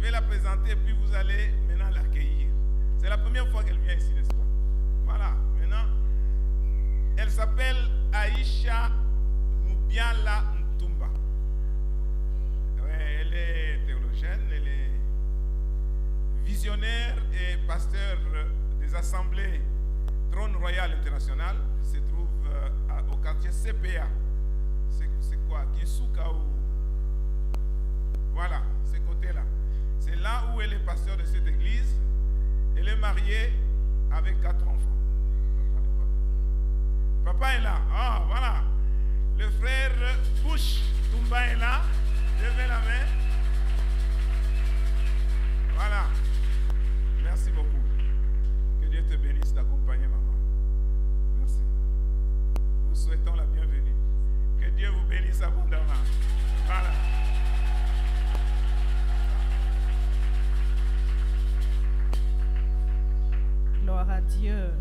vais la présenter et puis vous allez maintenant l'accueillir. C'est la première fois qu'elle vient ici, n'est-ce pas? Voilà, maintenant, elle s'appelle Aïcha Moubiala Ntumba. Ouais, elle est théologienne, elle est visionnaire et pasteur des assemblées Trône Royal International, qui se trouve au quartier CPA. C'est quoi? Kisuka ou... Voilà, ce côté-là. C'est là où elle est pasteur de cette église. Elle est mariée avec 4 enfants. Papa est là. Ah, voilà. Le frère Bush Tumba est là. Levez la main. Voilà. Merci beaucoup. Que Dieu te bénisse d'accompagner maman. Merci. Nous souhaitons la bienvenue. Que Dieu vous bénisse abondamment. Voilà. Gloire à Dieu.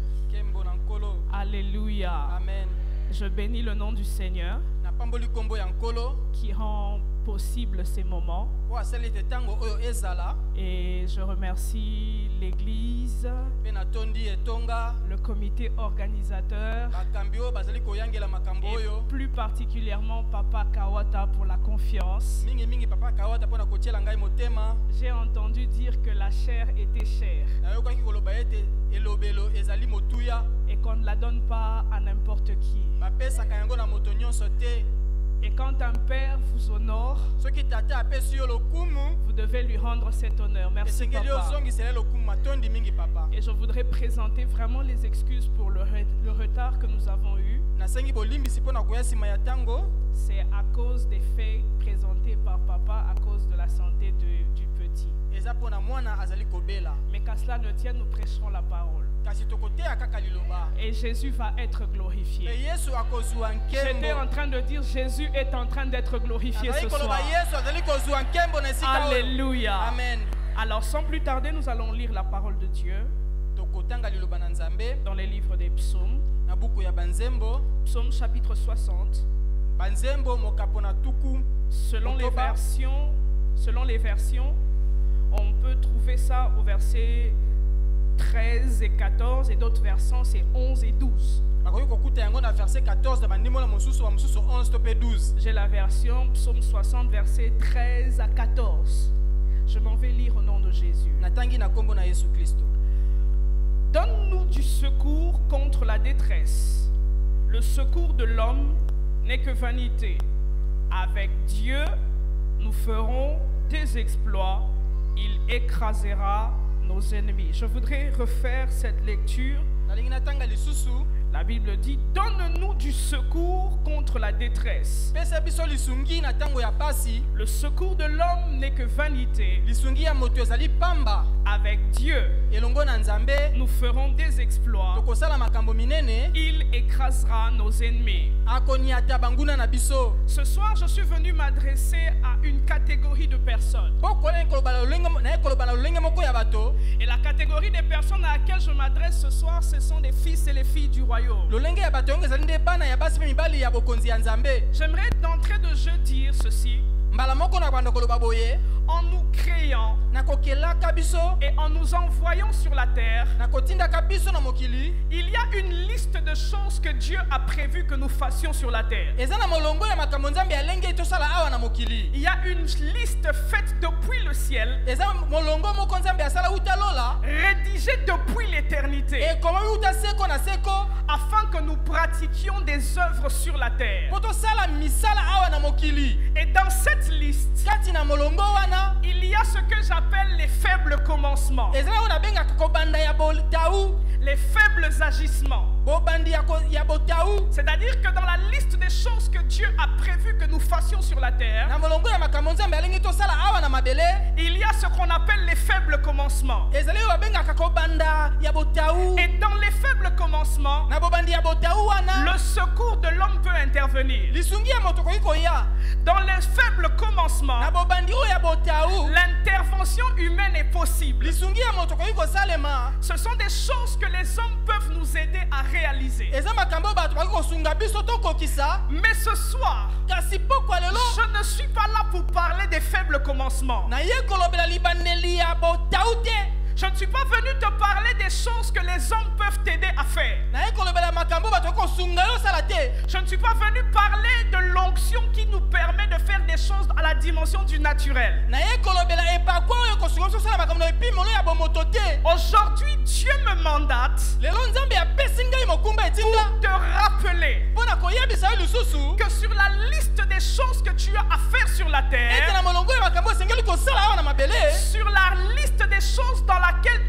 Alléluia. Amen. Je bénis le nom du Seigneur qui rend possible ces moments. Et je remercie l'Église, le comité organisateur et plus particulièrement Papa Kawata pour la confiance. J'ai entendu dire que la chair était chère et qu'on ne la donne pas à n'importe qui. Et quand un père vous honore, vous devez lui rendre cet honneur. Merci papa. Et je voudrais présenter vraiment les excuses pour le retard que nous avons eu. C'est à cause des faits présentés par papa, à cause de la santé du petit. Mais qu'à cela ne tienne, nous prêcherons la parole. Et Jésus va être glorifié. J'étais en train de dire Jésus est en train d'être glorifié ce soir. Alléluia. Amen. Alors sans plus tarder, nous allons lire la parole de Dieu dans les livres des psaumes. Psaume chapitre 60. Selon les versions, on peut trouver ça au verset 13 et 14 et d'autres versants c'est 11 et 12. J'ai la version psaume 60 verset 13 à 14. Je m'en vais lire au nom de Jésus. Donne-nous du secours contre la détresse. Le secours de l'homme n'est que vanité. Avec Dieu, nous ferons des exploits. Il écrasera nos ennemis. Je voudrais refaire cette lecture. La Bible dit, donne-nous du secours contre la détresse. Le secours de l'homme n'est que vanité. Avec Dieu, nous ferons des exploits. Il écrasera nos ennemis. Ce soir, je suis venu m'adresser à une catégorie de personnes. Et la catégorie des personnes à laquelle je m'adresse ce soir, ce sont les fils et les filles du royaume. J'aimerais d'entrée de jeu dire ceci. En nous créant et en nous envoyant sur la terre, il y a une liste de choses que Dieu a prévu que nous fassions sur la terre. Il y a une liste faite depuis le ciel, rédigée depuis l'éternité, afin que nous pratiquions des œuvres sur la terre. Et dans cette liste, il y a ce que j'appelle les faibles commencements, les faibles agissements. C'est-à-dire que dans la liste des choses que Dieu a prévu que nous fassions sur la terre, il y a ce qu'on appelle les faibles commencements. Et dans les faibles commencements, le secours de l'homme peut intervenir. Dans les faibles commencements, l'intervention dimension humaine est possible. lisungi ya moto koki kosalema Ce sont des choses que les hommes peuvent nous aider à réaliser. eza makambo bato baki kosunga biso tokokisa. Mais ce soir, Kasi pokwa lelo je ne suis pas là pour parler des faibles commencements. na ye kolobela libandeli ya botau te. Je ne suis pas venu te parler des choses que les hommes peuvent t'aider à faire. na ye kolobela makambo bato baki kosunga yo osala te. Je ne suis pas venu parler de l'onction qui nous permet de faire des choses à la dimension du naturel. na ye kolobela epakwa oyo kosunga biso osala makambo na epimolo ya bomoto te. Aujourd'hui, Dieu me mandate lelo nzambe apesi ngai mokumba etinda pour te rappeler mpo na koyebisa yo lisusu que sur la liste des choses que tu as à faire sur la ete terre, na molongo ya makambo esengeli kosala awa na mabele. sur la liste des choses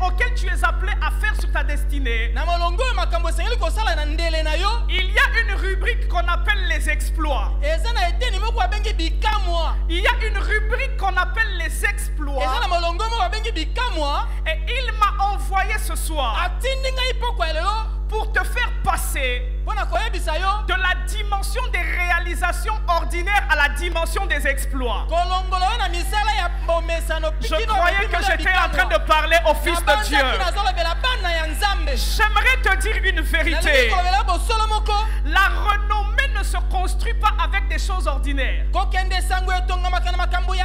auxquelles tu es appelé à faire sur ta destinée, na molongo ya makambo esengeli kosala na ndele na yo il y a une rubrique qu'on appelle les exploits. eza na eteni moko babengi bikamwa. Il y a une rubrique qu'on appelle les eza exploits. na molongo moko babengi bikamwa. Et il m'a envoyé ce soir atindi ngai pokwa lelo pour te faire passer mpo na koyebisa yo de la dimension des réalisations ordinaires à la dimension des exploits. kolongola yo na misala ya bomesano Je croyais que j'étais en train de parler au Fils de Dieu. nazolobela bana ya nzambe. J'aimerais te dire une nalingi vérité. kolobela bosolo moko La renommée ne se construit pas avec des choses ordinaires. kokende sango etongamaka na makambo ya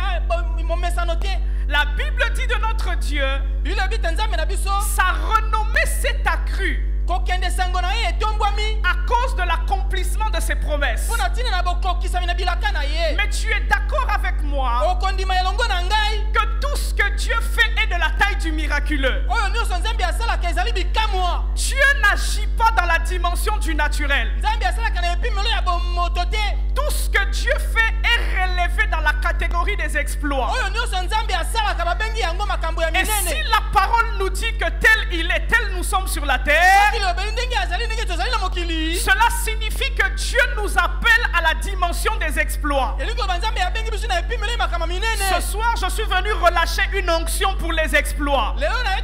bomesano te. La Bible dit de notre Dieu, biblia ebi te nzambe na biso sa renommée s'est accrue kokende sango na ye etombwami à cause de l'accomplissement de ses promesses. mpo na ntina na bokokisami na bilaka na ye. Mais tu es d'accord avec moi okondima elongo na ngai que tout ce que Dieu fait est de la taille du miraculeux. oyo nyonso nzambe asalaka ezali bikamwa. Dieu n'agit pas dans la dimension du naturel. nzambe asalaka na epimelo ya bomoto te. Tout ce que Dieu fait est relevé dans la catégorie des exploits. oyo nyonso nzambe asalaka babengi yango makambo ya Et si minene. la parole nous dit que tel il est, tel nous sommes sur la terre, soki lobeli ndenge azali ndenge tozali na mokili cela signifie que Dieu nous appelle à la dimension des exploits. elingi loba nzambe abengi biso na epimelo ya makambo ya minene. Ce soir, je suis venu relâcher une onction pour les exploits. lelo na ye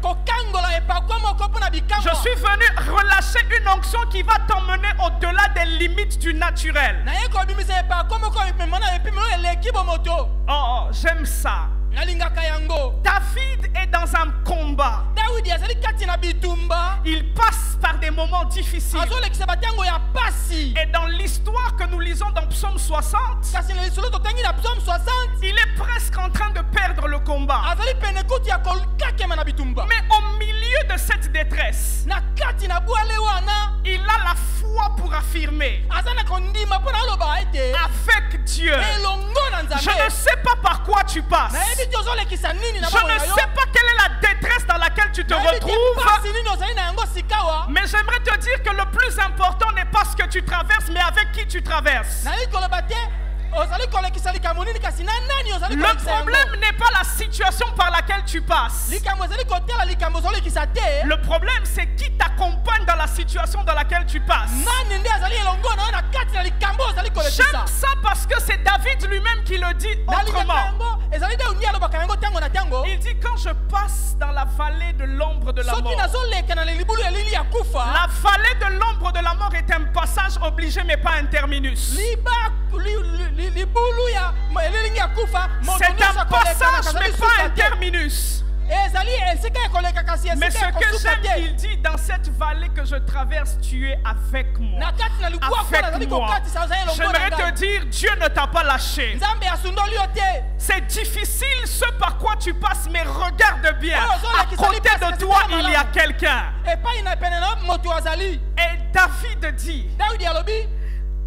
kokangola epakwa moko mpo na Je bikamwa. suis venu relâcher une onction qui va t'emmener au-delà des limites du naturel. na ye kobimisa epakwa moko emema na epimelo eleki bomoto. Oh, j'aime ça. nalingaka yango. David est dans un combat. dawidi azali kati na bitumba Il passe par des moments difficiles. azolekisa batango ya pasi. Et dans l'histoire que nous lisons dans Psaume 60, kasi na lisolo totangi na psaume 60 il est presque en train de perdre le combat. azali pene kutu ya kokakema na bitumba. Mais au milieu de cette détresse, na kati na bwale wana il a la foi pour affirmer aza na kondima mpo na aloba ete avec Dieu. elongo na Je ne nzambe sais pas par quoi tu passes. nayebi te ozolekisa nini na Je bango ne na yo. sais pas quelle est la détresse dans laquelle tu te nayebi te retrouves. pasi nini ozali na yango sikawa. Mais j'aimerais te dire que le plus important n'est pas ce que tu traverses, mais avec qui tu traverses. nayebi koloba te ozali kolekisa likambo nini kasi na nani ozali Le kolekisa yango. problème n'est pas la situation par laquelle tu passes. likambo ezali kotala likambo ozolekisa te. Le problème, c'est qui t'accompagne dans la situation dans laquelle tu passes. nani nde azali elongo na yo na kati na likambo ozali kolekisa. J'aime ça parce que c'est David lui-même qui le dit nalingaka autrement. yango ezali nde undi alobaka yango ntango na ntango. Il dit quand je passe dans la vallée de l'ombre de la soki mort. nazoleka na libulu ya lili ya kufa. La vallée de l'ombre de la mort est un passage obligé mais pas un terminus. libulu ya elilingi ya kufa. moto C'est nyonso un akoleka na passage kazali mais suka pas un te. terminus. ezali esika ekoleka kasi Mais ce esika que ekosuka j'aime, te. il dit dans cette vallée que je traverse, tu es avec moi. na kati na libwaku nazali Avec moi. kokatisa ozali elongo na J'aimerais te ngai. dire, Dieu ne t'a pas lâché. nzambe asundoli yo te. C'est difficile ce par quoi tu passes, mais regarde bien. Oh, À côté de toi, il y a quelqu'un. epai na pene na moto azali. Et David dit, dawidi alobi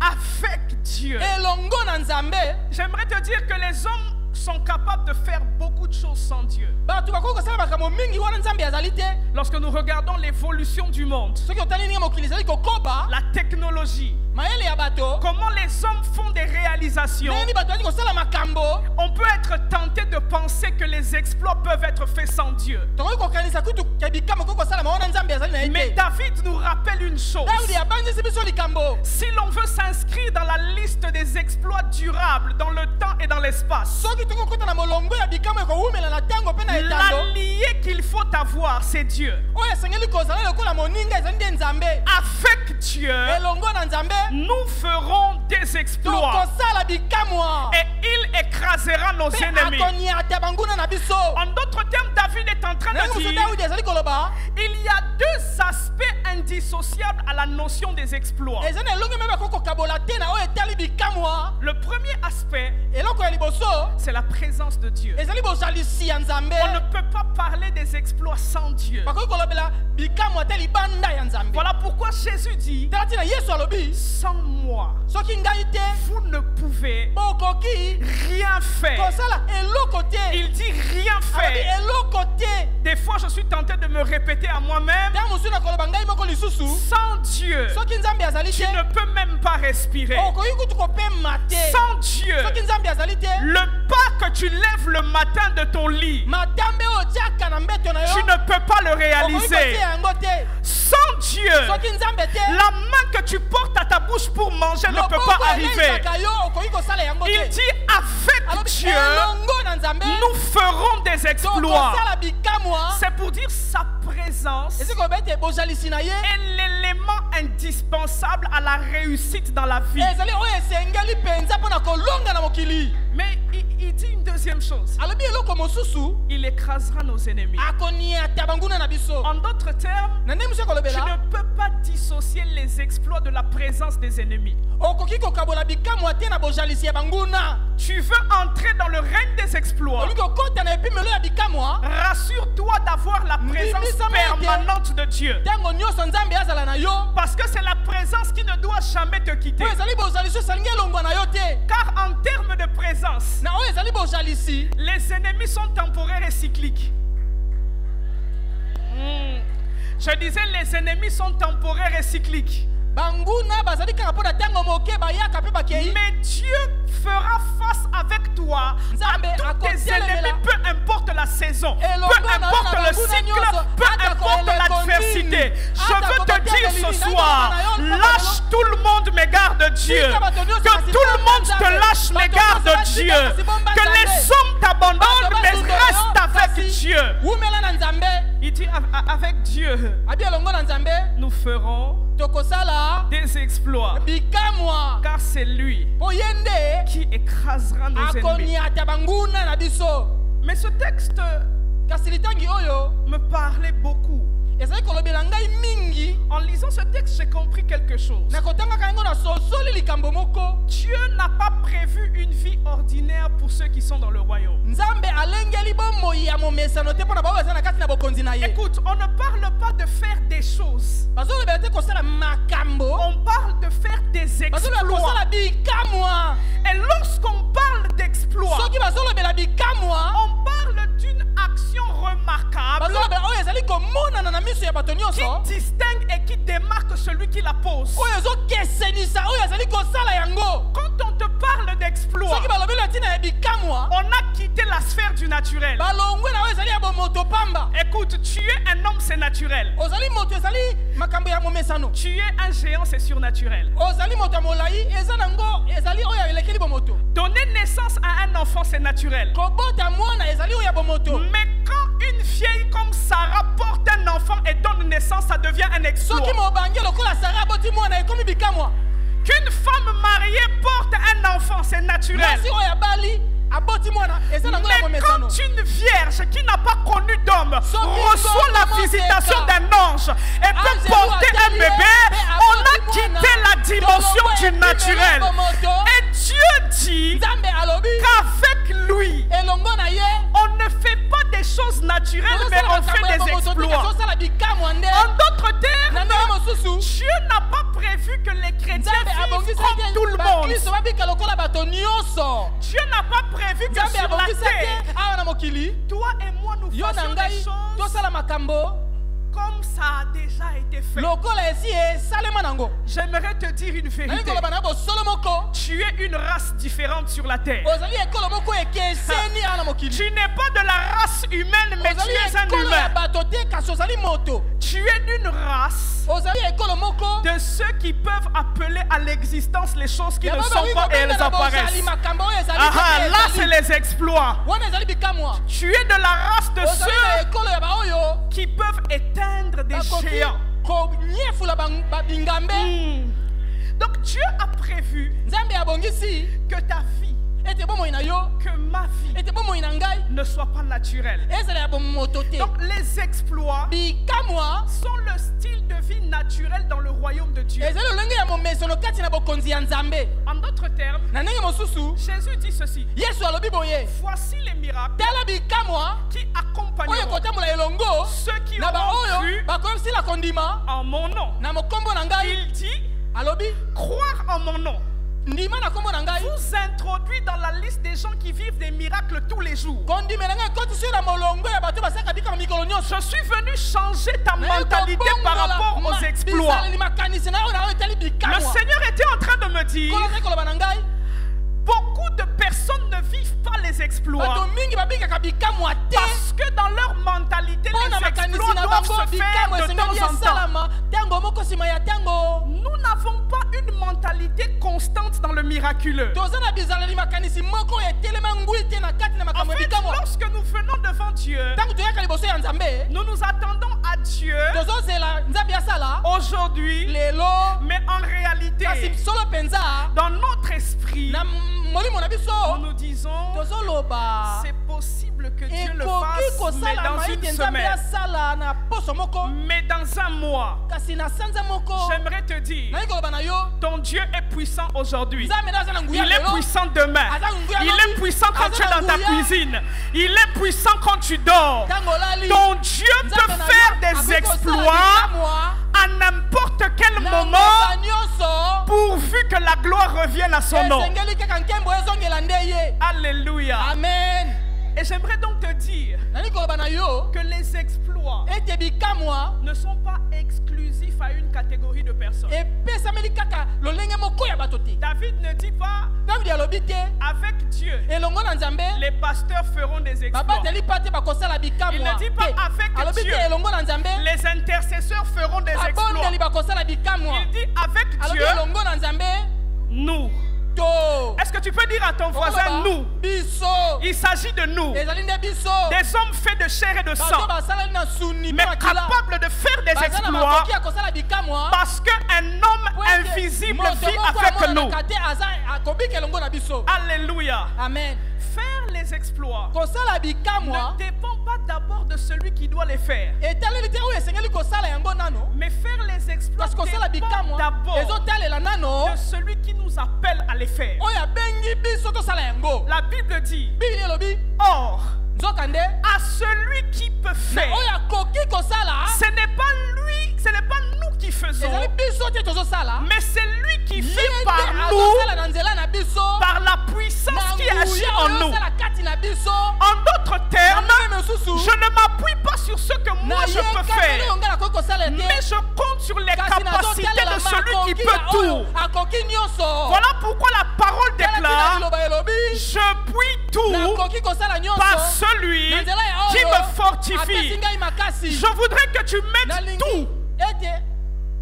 avec Dieu. elongo na nzambe. J'aimerais te dire que les hommes sont capables de faire beaucoup de choses sans Dieu. bato bakoki kosala makambo mingi wana nzambe azali te. Lorsque nous regardons l'évolution du monde, soki otali ndenge mokili ezali kokoba la technologie, mayele ya bato comment les hommes font des réalisations, ndenge bato bazali kosala makambo. on peut être tenté de penser que les exploits peuvent être faits sans Dieu. tokoki kokanisa kutu ya bikambo koki kosalama wana nzambe azali na ye Mais te. David nous rappelle une chose. dawidi abandisi biso likambo. Si l'on veut s'inscrire dans la liste des exploits durables dans le temps et dans l'espace, soki tokokota na molongo ya bikambo ekowumela na ntango ntango pe na etando l'allié qu'il faut avoir, c'est Dieu. oyo esengeli kozala lokola moninga ezali nde nzambe Avec Dieu, elongo na nzambe nous ferons des exploits tokosala bikamwa et il écrasera nos mpe ennemis. akoniata banguna na biso En d'autres termes, David est en train ndenge de mosusu dire dawidi ezali koloba il y a deux aspects indissociables à la notion des exploits. eza na elongo me bakoki kokabola te na oyo etali bikamwa Le premier aspect, eloko ya liboso c'est la présence de Dieu. ezali bozalisi ya nzambe On ne peut pas parler des exploits sans Dieu. bakoki kolobela bikamwa te libanda ya nzambe Voilà pourquoi Jésus dit, tala ntina yesu alobi sans moi, soki ngai te vous ne pouvez bokoki rien faire. kosala eloko te Il dit rien alobi faire. eloko te Des fois, je suis tenté de me répéter à moi-même, ntango mosusu na koloba ngai moko lisusu sans Dieu, soki nzambe azali tu te ne peux même pas respirer. okoki kutu kopema te Sans Dieu, soki nzambe azali te le pas que tu lèves le matin de ton lit, matambe oyo otiaka na mbeto na yo tu ne peux pas le okoki réaliser. kotia yango te Sans Dieu, soki nzambe te la main que tu portes à ta bouche pour manger ne peut loboko pas arriver. eleisaka yo okoki kosala yango Il te dit avec alobi Dieu, elongo na nzambe nous ferons des exploits. tokosala bikamwa C'est pour dire sa présence esi koloba ete bozalisi na ye est l'élément indispensable à la réussite dans la vie. ezali oyo esengeli mpenza mpo na kolonga na mokili Mais il dit une deuxième chose. alobi eloko mosusu Il écrasera nos ennemis. akoniata banguna na biso En d'autres termes, na nde mosu tu akolobela ne peux pas dissocier les exploits de la présence des ennemis. okoki kokabola bikamwa te na bozalisi ya banguna Tu veux entrer dans le règne des exploits. olingi okota na epimelo ya bikamwa Rassure-toi d'avoir la présence permanente de Dieu. ntango nyonso nzambe azala na yo Parce que c'est la présence qui ne doit jamais te quitter. oyo ezali bozalisi oyo esalingi elongwa na yo te Car en termes de présence, na oyo ezali bozalisi les ennemis sont temporaires et cycliques. Je disais, les ennemis sont temporaires et cycliques. banguna bazali kaka mpo na ntango moke bayaka mpe bakei Mais Dieu fera face avec toi Nzambe à tous tes akotelemela. ennemis, peu importe la saison, Elongo peu na importe na le banguna cycle, nyonso, peu ata importe ko l'adversité. eleko Je nini, veux ata te ko dire boteleli, ce nani soir, na yo, lâche tout le monde, mais garde Dieu. Tika bato nyonso Que basi tout le bomba monde te Nzambe. lâche, mais Bato garde nyonso basi Dieu. basi bomba Que les Nzambe. hommes t'abandonnent, Bato mais basundolo yo, reste avec kasi Dieu. wumela na nzambe Il dit avec Dieu, abi elongo na nzambe nous ferons tokosala des exploits. bikamwa Car c'est lui po ye nde qui écrasera nos ennemis. akoniata banguna na biso Mais ce texte kasi litangi oyo me parlait beaucoup. ezali kolobela ngai mingi En lisant ce texte, j'ai compris quelque chose. na kotangaka yango na sosoli likambo moko Dieu n'a pas prévu une vie ordinaire pour ceux qui sont dans le royaume. nzambe alengeli bomoi ya momesano te mpo na bao baza na kati na bokonzi na ye Écoute, on ne parle pas de faire des choses. bazolobela te kosala makambo On parle de faire des bazolobela kosala exploits. bikamwa Et lorsqu'on parle d'exploits, soki bazolobela bikamwa on parle d'une action remarquable bazolobela oyo ezali komonana na miso ya bato qui nyonso distingue et qui démarque celui qui la pose. oyo ezokesenisa oyo ezali kosala yango Quand on te parle d'exploits, soki balobeli ntina ya bikamwa on a quitté la sphère du naturel. balongwe na oyo ezali ya bomoto pamba Écoute, tu es un homme, c'est naturel. ozali moto ezali makambo ya momesano Tu es un géant, c'est surnaturel. ozali moto ya molai eza nango ezali oyo elekeli bomoto Donner naissance à un enfant, c'est naturel. kobota mwana ezali oyo ya bomoto Mais quand une vieille comme Sarah porte un enfant et donne naissance, ça devient un exploit. soki mobangi lokola sara aboti mwana ekomi bikamwa Qu'une femme mariée porte un enfant, c'est naturel. mwasi oyo abali aboti mwana eza nango ya Mais bomesano quand une vierge qui n'a pas connu d'homme reçoit la visitation d'un ange et peut porter un bébé, on a quitté la dimension du naturel. Et Dieu dit nzambe alobi qu'avec lui, elongo na ye on ne fait pas des choses naturelles, mais on fait des exploits. azosala bikamwa nde En d'autres na ndenge termes, mosusu Dieu n'a pas prévu que les chrétiens nzambe vivent abongisa comme tout le te monde. bakristo babika lokola bato nyonso Dieu n'a pas prévu que nzambe sur la abongisa terre, te awa na mokili toi et moi nous yo na fassions des ngai choses tosala makambo comme ça a déjà été fait. lokola esi esalema nango J'aimerais te dire une nalingi vérité. koloba na bosolo moko Tu es une race différente sur la terre. ozali ekolo moko ekeseni awa na mokili mokili. Tu n'es pas de la race humaine, mais tu Ozali es un ekolo ya humain. bato te kasi ozali moto. Tu es d'une race Ozali ekolo moko. de ceux qui peuvent appeler à l'existence les choses qui Ya ne baba sont biko pas et benda elles na bozali apparaissent. makambo oyo ezali Ah, te là, ezali. c'est les exploits. Wana ezali bikamwa. Tu es de la race de Ozali na ceux ekolo ya baoyo. qui peuvent éteindre des Bakoki géants. konyefula bingambe. Donc Dieu a prévu Nzambe abongisi que ta vie, ete bomoi na yo, que ma vie ete bomoi na ngai ne soit pas naturelle. ezala ya bomoto te. Donc les exploits Bikamwa sont le style de vie naturel dans le royaume de Dieu. ezali lolenge ya momesono kati na bokonzi ya Nzambe. En d'autres termes, Na ndenge mosusu Jésus dit ceci: Yesu alobi boye, voici les miracles tala bikamwa qui oyo accompagneront kotambola elongo ceux qui na auront baoyo cru bakosila kondima en mon nom. na mokombo na ngai. Il dit Alobi croire en mon nom ndima na kombo na ngai vous introduit dans la liste des gens qui vivent des miracles tous les jours. kondimela ngai ekoti sur na molongo ya bato basaka bikama mikolo nyonso. Je suis venu changer ta mentalité par rapport aux exploits. bisaleli makanisi na oyo na oyo etali Le bikamwa. Seigneur était en train de me dire, Kolo te koloba na ngai beaucoup de personnes ne vivent pas les bato exploits mingi babikaka bikamwa te parce que dans leur mentalité, mpo na les makanisi exploits na doivent bango se bikamwa faire de esengeli temps en temps. esalama ntango moko nsima ya ntango. Nous n'avons pas une mentalité constante dans le miraculeux. toza na bizaleli makanisi moko oyo etelema ngwi te na kati na En makambo ya fait, bikamwa. lorsque nous venons devant Dieu, ntango toyaka liboso ya Nzambe nous nous attendons à Dieu tozozela Nzambe asala aujourd'hui, lelo, mais en réalité, kasi solo mpenza dans notre esprit, na molimo na nous biso nous disons, tozoloba c'est possible que Dieu le ekoki fasse, mais kosalama dans une ete Nzambe semaine, asala na poso moko mais dans un mois. kasi na sanza moko. J'aimerais te dire, nayi koloba na yo ton Dieu est puissant aujourd'hui. Nzambe nde aza na nguya Il est lelo. puissant demain. Il est puissant quand tu es dans ta cuisine. Il est puissant quand tu dors. ntango olali Ton Dieu Nzambe peut na faire yo des akoki kosala exploits bikamwa à n'importe quel na moment mboka nyonso. pourvu que la gloire revienne à son nom. esengeli kaka nkembo ezongela nde ye. Alléluia. Amen. Et j'aimerais donc te dire nani koloba na yo que les exploits ete bikamwa ne sont pas exclusifs à une catégorie de personnes. epesameli kaka lolenge moko ya bato te. David ne dit pas Davidi alobi te avec Dieu elongo na Nzambe les pasteurs feront des exploits. babateli pa te bakosala Il bikamwa ne dit pas te. avec alobi Dieu te elongo na Nzambe les intercesseurs feront des exploits. babondeli bakosala bikamwa. Il dit avec alobi Dieu elongo na Nzambe nous. to. Est-ce que tu peux dire à ton voisin Okoloba, nous? biso Il s'agit de nous, ezali nde biso des hommes faits de chair et de bato sang, basalali na suni mais mpe makila capables de faire des baza na exploits makoki ya kosala bikamwa parce qu'un homme po ete invisible moto vit moko avec nous. amonanaka te aza akobika elongo na biso. Alléluia. Amen. Faire les exploits kosala bikamwa ne dépend pas d'abord de celui qui doit les faire, etaleli te oyo esengeli kosala yango nano mais faire les exploits kasi kosala dépend bikamwa d'abord ezotalela nano de celui qui nous appelle à les faire. oyo abengi biso tosala yango. La Bible dit, bibili elobi or, nzokande à celui qui peut na faire, oyo akoki kosala ce n'est pas lui, ce n'est pas nous qui faisons, ezali biso te tozosala mais c'est lui qui ye fait nde par nous, azosala na nzela na biso par la puissance qui agit nguya en oyo nous. osala kati na biso. En d'autres na termes, ndenge mosusu je ne m'appuie pas sur ce que moi je peux faire, oyo ngai nakoki kosala te mais je compte sur les kasi capacités nazotalela de celui qui makoki peut ya oyo tout. akoki nyonso. Voilà pourquoi la parole Tala tina déclare, liloba elobi je puis tout nakoki kosala nyonso par celui na nzela ya qui oyo me fortifie. apesi ngai makasi. Je voudrais que tu mettes nalingi tout. ete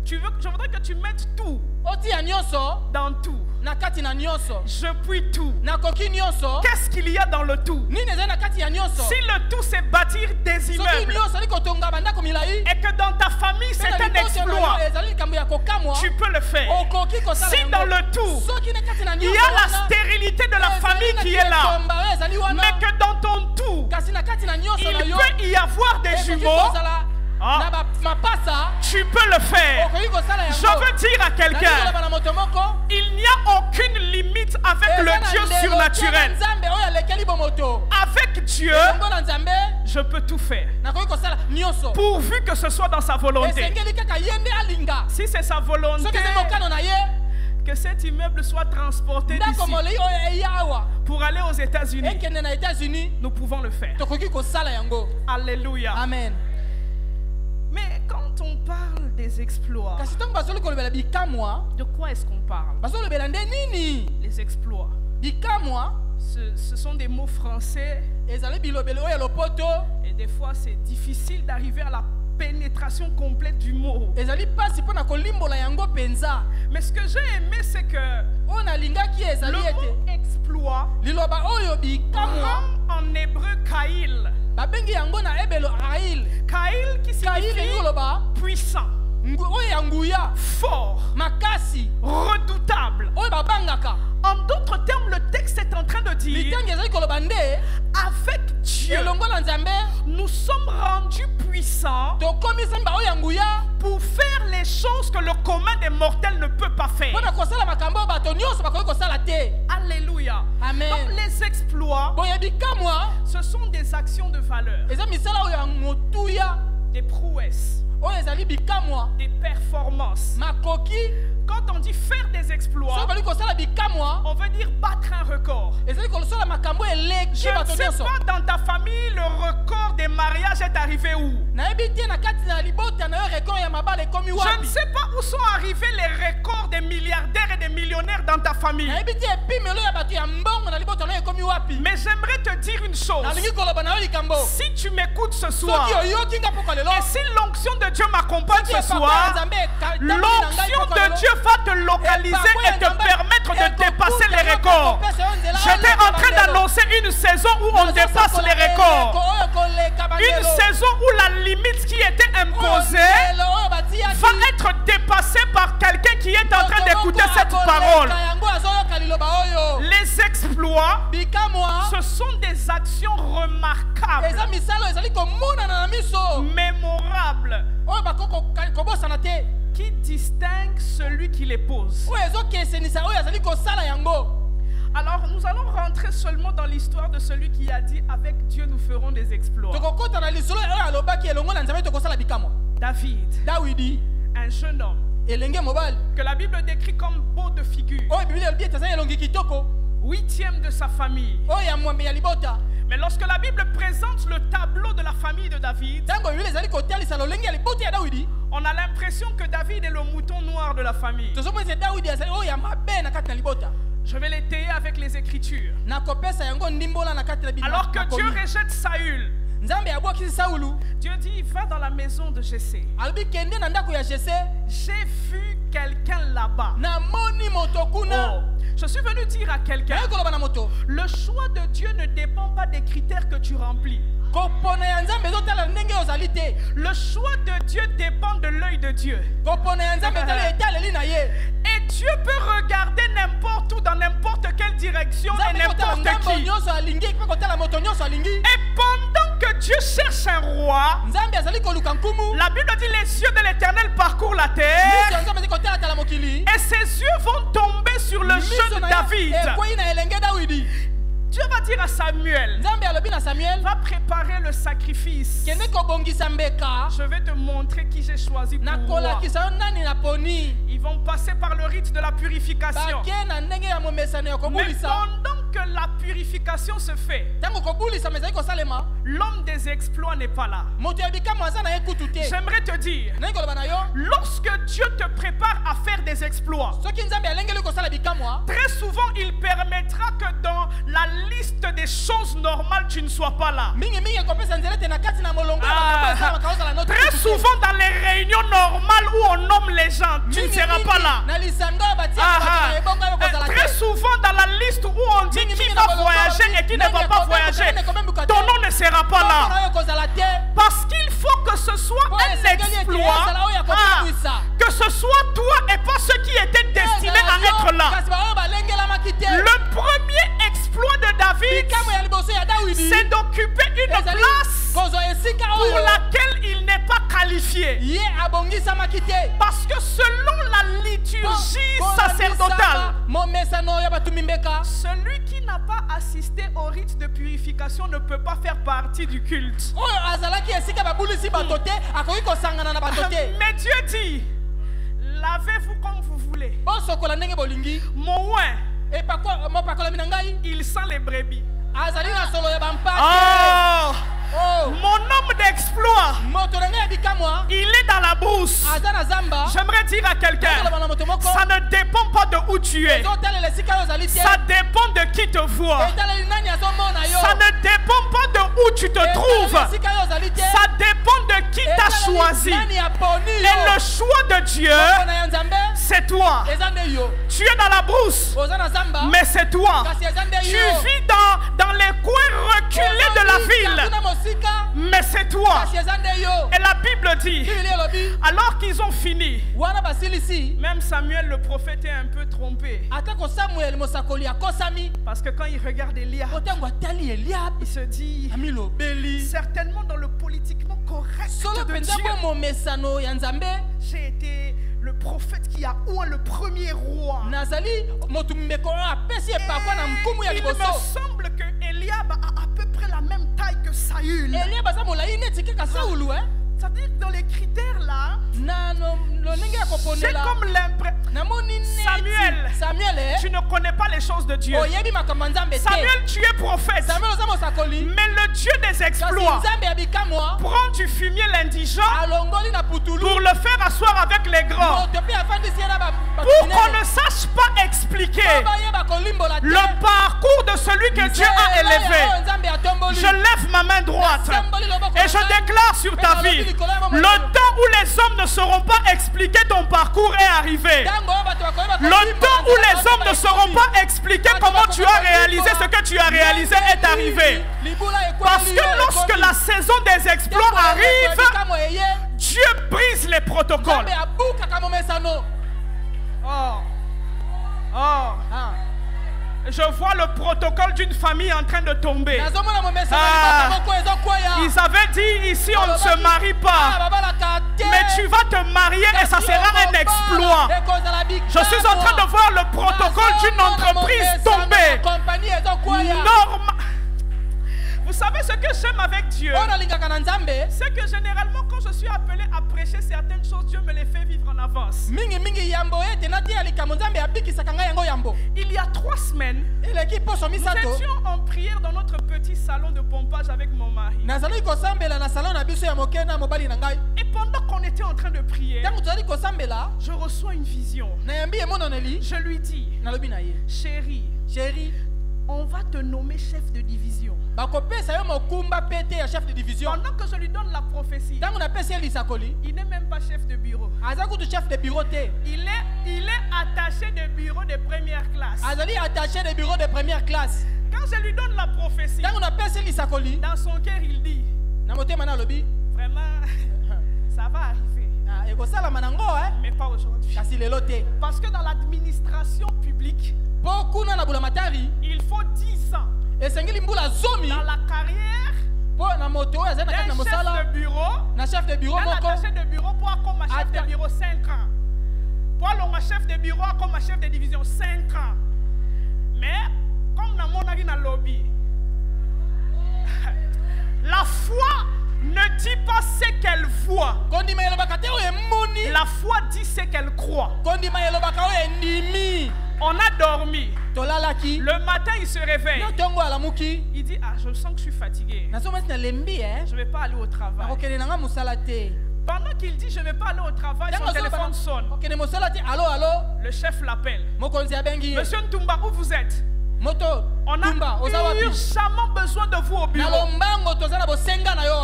Je voudrais que tu mettes tout otia nyonso dans tout. na kati na nyonso. Je puis tout. nakoki nyonso Qu'est-ce qu'il y a dans le tout? nini ezali na kati ya nyonso. Si le tout c'est bâtir des soki immeubles nyonso ali kotonga bandako milai et que dans ta famille c'est un exploit, ezali likambo ya kokamwa tu peux le faire. okoki kosala Si yango. dans le tout soki na kati na il nyonso y a la wana, stérilité de la ezali famille na qui est là, kitomba oyo ezali wana, mais que dans ton tout kasi na kati na nyonso na il yo peut y avoir des ekoki jumeaux, kozala Ah. na mapasa tu peux le faire. okoki kosala yango. Je veux dire à Nani quelqu'un, koloba na moto moko il n'y a aucune limite avec eza le na Dieu ndelo tia na surnaturel. nzambe oyo alekeli bomoto. Avec Dieu, Elongo na nzambe je peux tout faire, nakoki kosala nyonso pourvu que ce soit dans sa volonté. esengeli kaka ye nde alinga. Si c'est sa volonté soki eza mokano na ye que cet immeuble soit transporté ndako d'ici molei oyo eya awa pour aller aux États-Unis, ekende na États-Unis nous pouvons le faire. tokoki kosala yango. Alléluia. Amen. Mais quand on parle des exploits, kasi ntango bazoli kolobela bikamwa de quoi est-ce qu'on parle? bazolobela nde nini? Les exploits. Bikamwa Ce sont des mots français ezali bilobelo oyo ya lopoto et des fois c'est difficile d'arriver à la pénétration complète du mot. ezali pasi mpona kolimbola yango penza. Mais ce que j'ai aimé, c'est que oyo nalingaki le ezali ete mot exploit liloba oyo bikamwa en hébreu kaïl. babengi yango na ebelo ail. Kaïl qui Kaïl signifie engoloba puissant, oyo ya nguya fort, makasi redoutable. oyo babangaka. En d'autres termes, le texte est en train de dire, litangi ezali koloba nde avec Dieu, elongo na nzambe nous sommes rendus puissants tokomisami baoyo ya nguya pour faire les choses que le commun des mortels ne peut pas faire. mpona kosala makambo oyo bato nyonso bakoki kosala te. Alléluia. Amen. Donc les exploits, boye bikamwa ce sont des actions de valeur, eza misala oyo ya motuya des prouesses, oyo ezali bikamwa des performances. makoki. Quand on dit faire des soki exploits, bali kosala bikamwa on veut dire battre un record. ezali kosala makambo eleki Je ne bato sais nyonso. pas dans ta famille le record des mariages est arrivé où. nayebi te na kati na libota na yo record ya mabala ekomi Je ne wapi. sais pas où sont arrivés les records des milliardaires et des millionnaires dans ta famille. nayebi te epimelo ya bato ya mbongo na libota na yo ekomi wapi. Mais j'aimerais te dire une chose. nalingi koloba na yo likambo Si tu m'écoutes ce soki soir, oyoki nga mpoka lelo et si l'onction de Dieu m'accompagne soki ce epapa ya soir, nzambe l'onction de Dieu va te localiser et te permettre de dépasser les records. J'étais en train d'annoncer une saison où on dépasse les records. Une saison où la limite qui était imposée va être dépassée par quelqu'un qui est en train d'écouter cette parole. Les exploits, ce sont des actions remarquables, eza misala ezali komonana na miso mémorables, oyo bakokobosana te qui distinguent celui qui les pose. oyo ezokesenisa oyo azali kosala yango. Alors nous allons rentrer seulement dans l'histoire de celui qui a dit avec Dieu nous ferons des exploits. tokokota na lisolo oyo alobaki elongo na nzambe tokosala bikamwa. David, dawidi un jeune homme elenge mobali que la Bible décrit comme beau de figure, oyo biblia elobi ete aza elongi kitoko 8e de sa famille. oyo ya mwambe ya libota. Mais lorsque la Bible présente le tableau de la famille de David, ntango biblia ezali kotalisa lolenge ya libota ya dawidi on a l'impression que David est le mouton noir de la famille. tozomona ete dawidi azali oyo ya mabe na kati na libota. Je vais l'étayer avec les Écritures. nakopesa yango ndimbola na kati na biblia. Alors que Dieu rejette Saül, nzambe abwakisi saulu Dieu dit va dans la maison de Jessé. alobi kende na ndako ya jese J'ai vu quelqu'un là-bas. namoni moto kuna. Oh, je suis venu dire à quelqu'un, naye koloba na moto le choix de Dieu ne dépend pas des critères que tu remplis. kopona ya nzambe ezotala ndenge ozali te. Le choix de Dieu dépend de l'œil de Dieu. kopona ya nzambe etala etaleli na ye. Et Dieu peut regarder n'importe où, dans n'importe quelle direction et nzambe kotala n'importe ngambo qui. nyonso alingi mpe kotala moto nyonso alingi. Et pendant que Dieu cherche un roi, nzambe azali koluka nkumu. la Bible dit les yeux de l'Éternel parcourent la miso terre ya nzambe ezali kotalatala mokili. et ses yeux vont tomber sur le jeune David. ekwei na elenge dawidi. Dieu va dire à Samuel, nzambe alobi na samuel va préparer le sacrifice. kende kobongisa mbeka Je vais te montrer qui j'ai choisi pour roi. nakolakisa yo nani naponi. Ils vont passer par le rite de la purification. bake na ndenge ya momesano ya Mais kobulisa. pendant que la purification se fait, ntango kobulisama ezali kosalema l'homme des exploits n'est pas là. moto ya bikamwa aza na ye kutu te. J'aimerais te dire, naye koloba na yo lorsque Dieu te prépare à faire des exploits, soki nzambe alengeli kosala bikamwa très souvent il permettra que dans la liste des choses normales tu ne sois pas là. mingimingi ekopesa nzela ete na kati na molongo ya makambo esalamaka ozala no te Très kutu te. souvent dans les réunions normales où on nomme les gens, tu ne seras pas là. na lisanga oyo batiaka bato na ebongo oyo kozala Très te. souvent dans la liste où on dit qui va voyager et qui ne va pas voyager, ton nom ne sera pas là. Bongo na oyo kozala te. Parce qu'il faut que ce soit Po un esengeli ete exploit, ezala oyo akobebwisa. que ce soit toi et pas ceux qui étaient destinés à être là. kasi baoyo balengelamaki te. Le premier exploit de David, bikamwa ya liboso ya dawidi c'est d'occuper une ezali place kozwa esika pour oyo laquelle il n'est pas qualifié. ye abongisamaki te. Parce que selon la liturgie sacerdotale, momesano ya batumi mbeka celui qui n'a pas assisté au rite de purification ne peut pas faire partie du culte. oyo azalaki esika babulisi bato te akoki kosangana na bato te. Mais Dieu dit, lavez-vous comme vous voulez. bosokola ndenge bolingi. Mon oin, mopakolami na ngai il sent les brebis. azali na solo ya bampate. Oh, Oh, mon homme d'exploit, moto na ngai ya bikamwa il est dans la brousse. aza na zamba J'aimerais dire à quelqu'un, ça ne dépend pas de où tu es. ezotalela esika oyo ozali te Ça dépend de qui te voit. etaleli nani azomona yo Ça ne dépend pas de où tu te trouves. esika oyo ozali te Ça dépend de qui t'a choisi. nani aponi Et yo le choix de Dieu, Mokona ya nzambe c'est toi. eza nde yo Tu es dans la brousse, oza na zamba mais c'est toi. kasi eza nde Tu yo vis dans les coins reculés de la ville, kuna mosika mais c'est toi. kasi eza nde yo Et la Bible dit, bibili elobi alors qu'ils ont fini, wana basilisi même Samuel le prophète est un peu trompé. atako samuel mosakoli akosami Parce que quand il regarde Eliab, otango atali eliab il se dit, amilobeli certainement dans le politiquement correct solo de mpenza Dieu, bomomesano ya nzambe j'ai été le prophète qui a oint le premier roi. nazali moto mbeko oyo apesi epakwa na nkumu ya Il me liboso semble que Eliab a à peu près la même taille que Saül. eliab aza molai neti kaka saulu C'est-à-dire que dans les critères là, na lolenge ya j'ai koponela comme l'impression. namoni neti Samuel, samuel tu ne connais pas les choses de Dieu. oyebi makambo ya nzambe te Samuel, tu es prophète. samuel oza mosakoli Mais le Dieu des kasi exploits nzambe ya bikamwa prend du fumier l'indigent alongoli na putulu pour le faire asseoir avec les grands. moto mpe afandisi ye na Pour qu'on ne sache pas expliquer bayeba kolimbola te le parcours de celui que Dieu a élevé. oyo nzambe atomboli Je lève ma main droite et je déclare sur ta vie, le temps où les hommes ne sauront pas expliquer ton parcours est arrivé. Le temps où les hommes ne sauront pas expliquer comment tu as réalisé ce que tu as réalisé est arrivé. Parce que lorsque la saison des exploits arrive, Dieu brise les protocoles. Je vois le protocole d'une famille en train de tomber. Ils avaient dit ici on ne se marie pas, mais tu vas te marier et ça sera un exploit. Je suis en train de voir le protocole d'une entreprise tomber. Normal. Vous savez ce que j'aime avec Dieu, c'est que généralement quand je suis appelé à prêcher certaines choses, Dieu me les fait vivre en avance. Il y a 3 semaines, nous étions en prière dans notre petit salon de pompage avec mon mari. Et pendant qu'on était en train de prier, je reçois une vision. Je lui dis, chérie, on va te nommer chef de division. Pendant que je lui donne la prophétie, il n'est même pas chef de bureau. Il est attaché de bureau de première classe. Quand je lui donne la prophétie, dans son cœur il dit, vraiment, ça va arriver. Mais pas aujourd'hui. Parce que dans l'administration publique, il faut 10 ans dans la carrière d'un chef de bureau, d'un attaché de bureau pour comme chef de bureau 5 ans. Pour le chef de bureau comme chef de division 5 ans. Mais comme dans mon lobby, la foi ne dit pas ce qu'elle voit. La foi dit ce qu'elle croit. On a dormi. Le matin, il se réveille. Il dit, ah, je sens que je suis fatigué. Je ne vais pas aller au travail. Pendant qu'il dit, je ne vais pas aller au travail, son téléphone sonne. Le chef l'appelle. Monsieur Ntumba, où vous êtes? On a urgemment besoin de vous au bureau.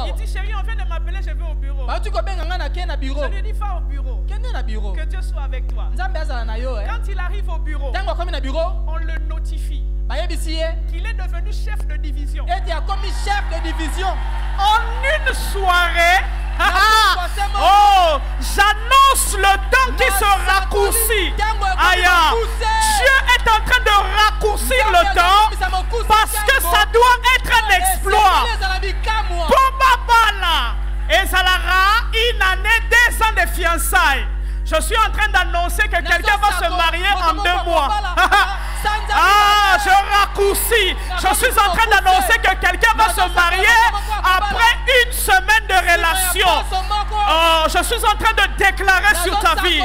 Il dit, chérie, on vient de m'appeler, je vais au bureau. Je lui dis, va au bureau. Que Dieu soit avec toi. Quand il arrive au bureau, on le notifie qu'il est devenu chef de division. En une soirée, oh, j'annonce le temps qui se raccourcit. Aïe, Dieu est en train de raccourcir le temps parce que ça doit être un exploit. Bobabala, et ça aura une année, 2 ans de fiançailles. Je suis en train d'annoncer que quelqu'un va se marier en 2 mois. Ah, je raccourcis. Je suis en train d'annoncer que quelqu'un va se marier après 1 semaine de relation. Oh, je suis en train de déclarer sur ta vie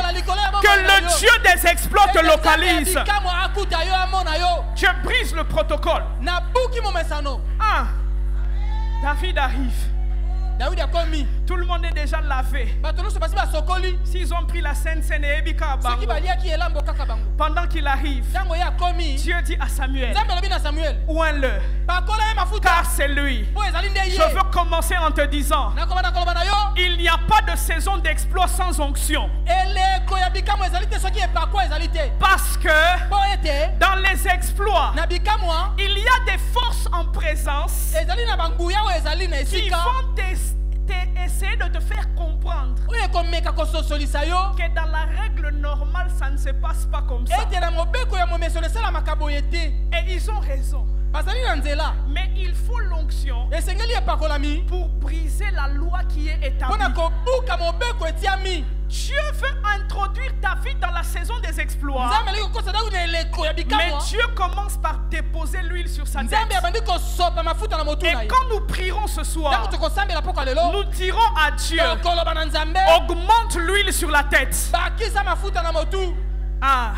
que le Dieu des exploits te localise. Dieu brise le protocole. Ah, David arrive. David a commis. Tout le monde est déjà lavé. Batolo se passe ba sokoli. S'ils ont pris la Sainte Seine et Ebika Ceux qui Bango, balia qui est là mboka kabango. pendant qu'il arrive, Tango ya commis. Dieu dit à Samuel, Nzambe lobi na Samuel. ouin-le, Bakola ya mafuta. car c'est lui. Po ezali nde ye. Je veux commencer en te disant, Na koma na koloba na yo. il n'y a pas de saison d'exploit sans onction. Eleko ya bikamo ezali te soki epakwa ezali te. Parce que Po ete dans les exploits, na bikamwa il y a des forces en présence ezali na banguya oyo ezali na qui esika. vont essayer de te faire comprendre Oyo ekomeka kososolisa yo. que dans la règle normale, ça ne se passe pas comme ça. Ete na mobeko ya momeso esalamaka boye te. Et ils ont raison. Bazali na nzela. Mais il faut l'onction Esengeli epakolami. pour briser la loi qui est établie. Pona kobuka mobeko etiami. Dieu veut introduire David dans la saison des exploits. Nzambe ali kokosa Daudi na eleko ya Mais bikamwa. Dieu commence par déposer l'huile sur sa Nzambe tête. abandi kosopa mafuta na motu Et na ye. quand nous prierons ce Tango soir, tokosambela poko lelo. nous dirons à Dieu, Tokoloba na Nzambe. augmente l'huile sur la tête. Bakisa mafuta na motu. Ah,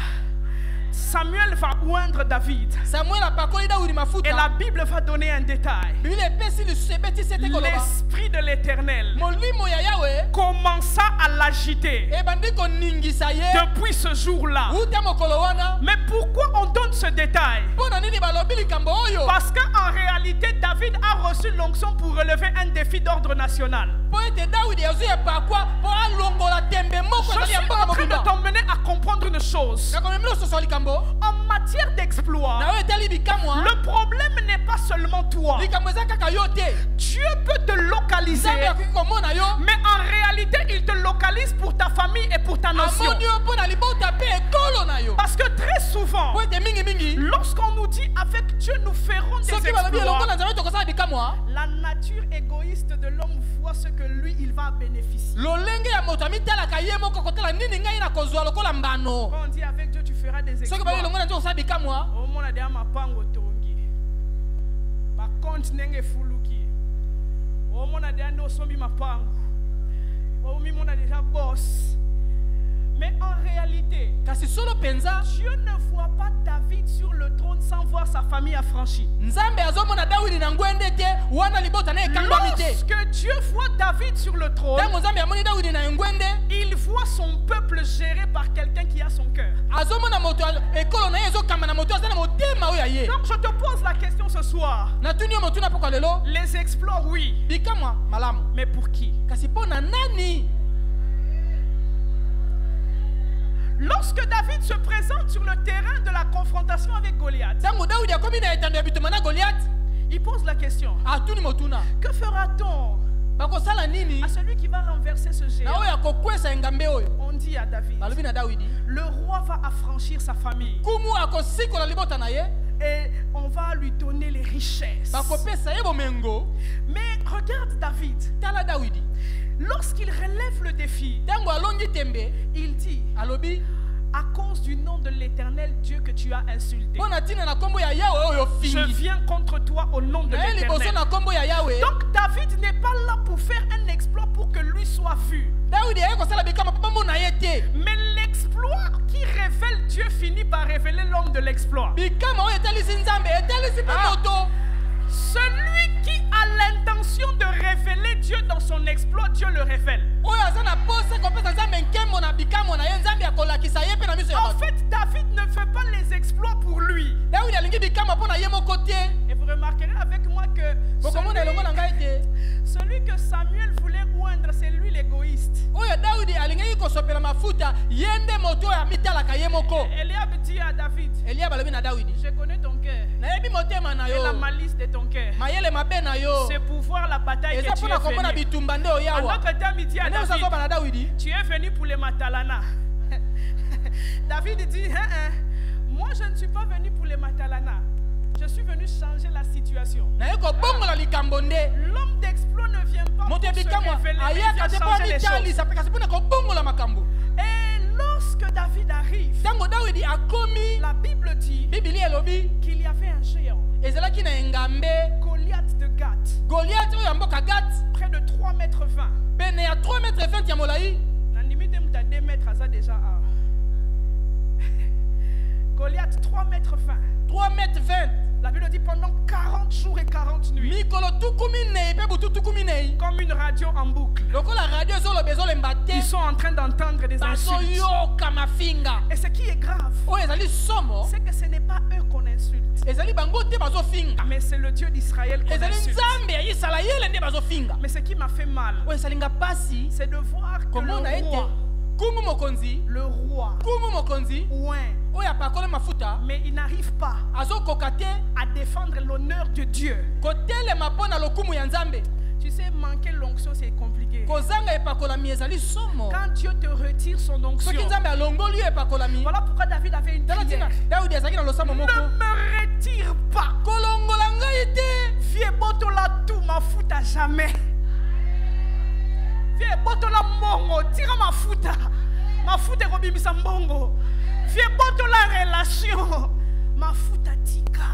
Samuel va oindre David. Samuel apakoli Daudi Et mafuta. la Bible va donner un détail. Biblia epesi lisusu sete koloba. L'esprit de l'Éternel Molimo ya Yawe commença à l'agiter ebandi koningisa ye. depuis ce jour-là. Uta mokolo wana. Mais pourquoi on donne ce détail? Pona nini balobi likambo oyo? Parce qu'en réalité, David a reçu l'onction pour relever un défi d'ordre national. Po ete Daudi azwi epakwa po alongola tembe moko Je ezali suis ya mboka en train de mobimba. t'emmener à comprendre une chose. Nakomemi lososo likambo. En matière d'exploit, Na oyo etali bikamwa. le problème n'est pas seulement toi. Likambo eza kaka yo te. Dieu peut te localiser, Nzambe akoki komona yo. mais en réalité, il te localise pour ta famille et pour ta nation. Amoni yo mpo na libota mpe ekolo na yo. Parce que très souvent, Po ete mingi. lorsqu'on nous dit avec Dieu nous ferons des Soki balobi elongo exploits, na Nzambe tokosala bikamwa. la nature égoïste de l'homme voit ce que lui il va bénéficier. Lolenge ya moto amitalaka ye moko kotala nini ngai na kozwa lokola mbano. Quand on dit avec Dieu tu feras des Soki exploits, balobi elongo na Nzambe tokosala bikamwa. omona deya mapango tongi bakonte ndenge efuluki omona deya nde osombi mapango omimona déjà boss. Mais en réalité, Kasi solo penza Dieu ne voit pas David sur le trône sans voir sa famille affranchie. Nzambe azomona Daudi na ngwende te wana libota na ekangami te. Lorsque Dieu voit David sur le trône, Tango Nzambe amoni Daudi na ngwende, il voit son peuple géré par quelqu'un qui a son cœur. azomona moto ekolo na ye ezokamba na moto aza na motema oyo ya ye. Donc je te pose la question ce soir. Natuni yo motuna poko lelo, Les exploits, oui, bikamwa malamu. mais pour qui? Kasi po na nani? Lorsque David se présente sur le terrain de la confrontation avec Goliath, Tango Daudi akomi na etando ya bituma na Goliath, il pose la question, atuni motuna. que fera-t-on Bakosala nini? à celui qui va renverser ce Na géant? oyo akokwesa engambe oyo. On dit à David, Balobi na Daudi, le roi va affranchir sa famille kumu akosikola libota na ye, et on va lui donner les richesses. bakopesa ye bomengo. Mais regarde David, Tala Daudi. lorsqu'il relève le défi, Tango alongi tembe, il dit, alobi, à cause du nom de l'Éternel Dieu que tu as insulté, pona tina na kombo ya Yawe oyo je fingi. viens contre toi au nom de Na ye liboso l'Éternel. na kombo ya Yawe. Donc David n'est pas là pour faire un exploit pour que lui soit vu. Daudi aye kosala bikama papa mona ye te. Mais l'exploit qui révèle Dieu finit par révéler l'homme de l'exploit. Bikama oyo etalisi Nzambe, etalisi pe Ah. moto. Celui qui a l'intention de révéler Dieu dans son exploit, Dieu le révèle. Oyo aza na posa kopesa Nzambe nkembo na bikama na ye, Nzambe akolakisa ye pe na miso ya En bato. fait, David ne fait pas les exploits pour lui. Daudi alingi bikama pona ye moko te. Et vous remarquerez avec moi que Bokomona elongo na ngai te. celui que Samuel voulait oindre, c'est lui l'égoïste. Oyo Daudi alingaki kosopela mafuta, ye nde moto oyo amitalaka ye moko. Eliab dit à David, Eliya balobi na Daudi, je connais ton cœur nayebi motema na et la yo, malice de ton cœur. mayele mabe na yo. C'est pour voir la bataille Eza que tu mpona es komona venu. bitumba nde En oyawa. notre terme, il dit à Nde David, osazoba na Daudi. tu es venu pour les Matalana. David dit, moi je ne suis pas venu pour les Matalana. Je suis venu changer la situation. Naye kobongola likambo nde. L'homme d'exploit ne vient pas pour Moto se bikamwa révéler, mais il ayaka vient te po changer les choses. amitalisa pe kasi mpona kobongola makambo. Et lorsque David arrive, Tango Daudi akomi, la Bible dit Biblia elobi qu'il y avait un géant, ezalaki na engambe Goliath de Gath, Goliath oyo ya mboka Gath, près de 3 mètres 20. pene ya 3,20 m ya molai. Na limite muta 2 mètres ça déjà à Goliath 3 mètres 20. 3,20 m. La Bible dit pendant 40 jours et 40 nuits. Mikolo tukumi nei pe butu tukumi nei. Combien comme une radio en boucle. lokola radio ezolo bezolemba te Ils sont en train d'entendre des insultes. bazoyoka mafinga Et ce qui est grave, oyo ezali somo c'est que ce n'est pas eux qu'on insulte, ezali bango te bazofinga mais c'est le Dieu d'Israël qu'on ezali insulte. nzambe ya isalaele nde bazofinga Mais ce qui m'a fait mal, oyo esalinga pasi c'est de voir que komona le ete roi, kumu mokonzi oint, oyo apakole mafuta mais il n'arrive pas azokoka te à défendre l'honneur de Dieu. kotelema mpo na lokumu ya nzambe Tu sais, manquer l'onction, c'est compliqué. kozanga epakolami ezali somo Quand Dieu te retire son onction, soki nzambe alongoli yo epakolami voilà pourquoi David avait une tala prière. ntina daudi azalaki na losambo Ne moko me retire pas. kolongola ngai te Viens botola tout, ma fout à jamais. Viens botola mbongo, tira ma fout est robimisa mbongo. Viens botola relation, ma fout à tika.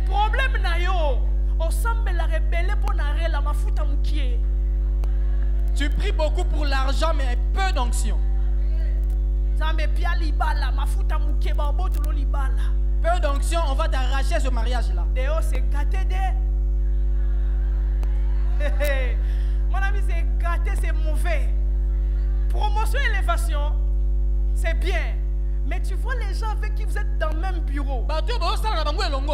Problème na yo, osambe la rebelle pour na rela ma fout à mukie. tu pries beaucoup pour l'argent mais peu d'onction Zambe pia libala, ma fout à mukie ba botolo libala. peu d'onction on va t'arracher ce mariage là Deo c'est gâté de. Mon ami, c'est gâté, c'est mauvais. Promotion, élévation, c'est bien. Mais tu vois les gens avec qui vous êtes dans le même bureau, bato oyo bozosala na bango elongo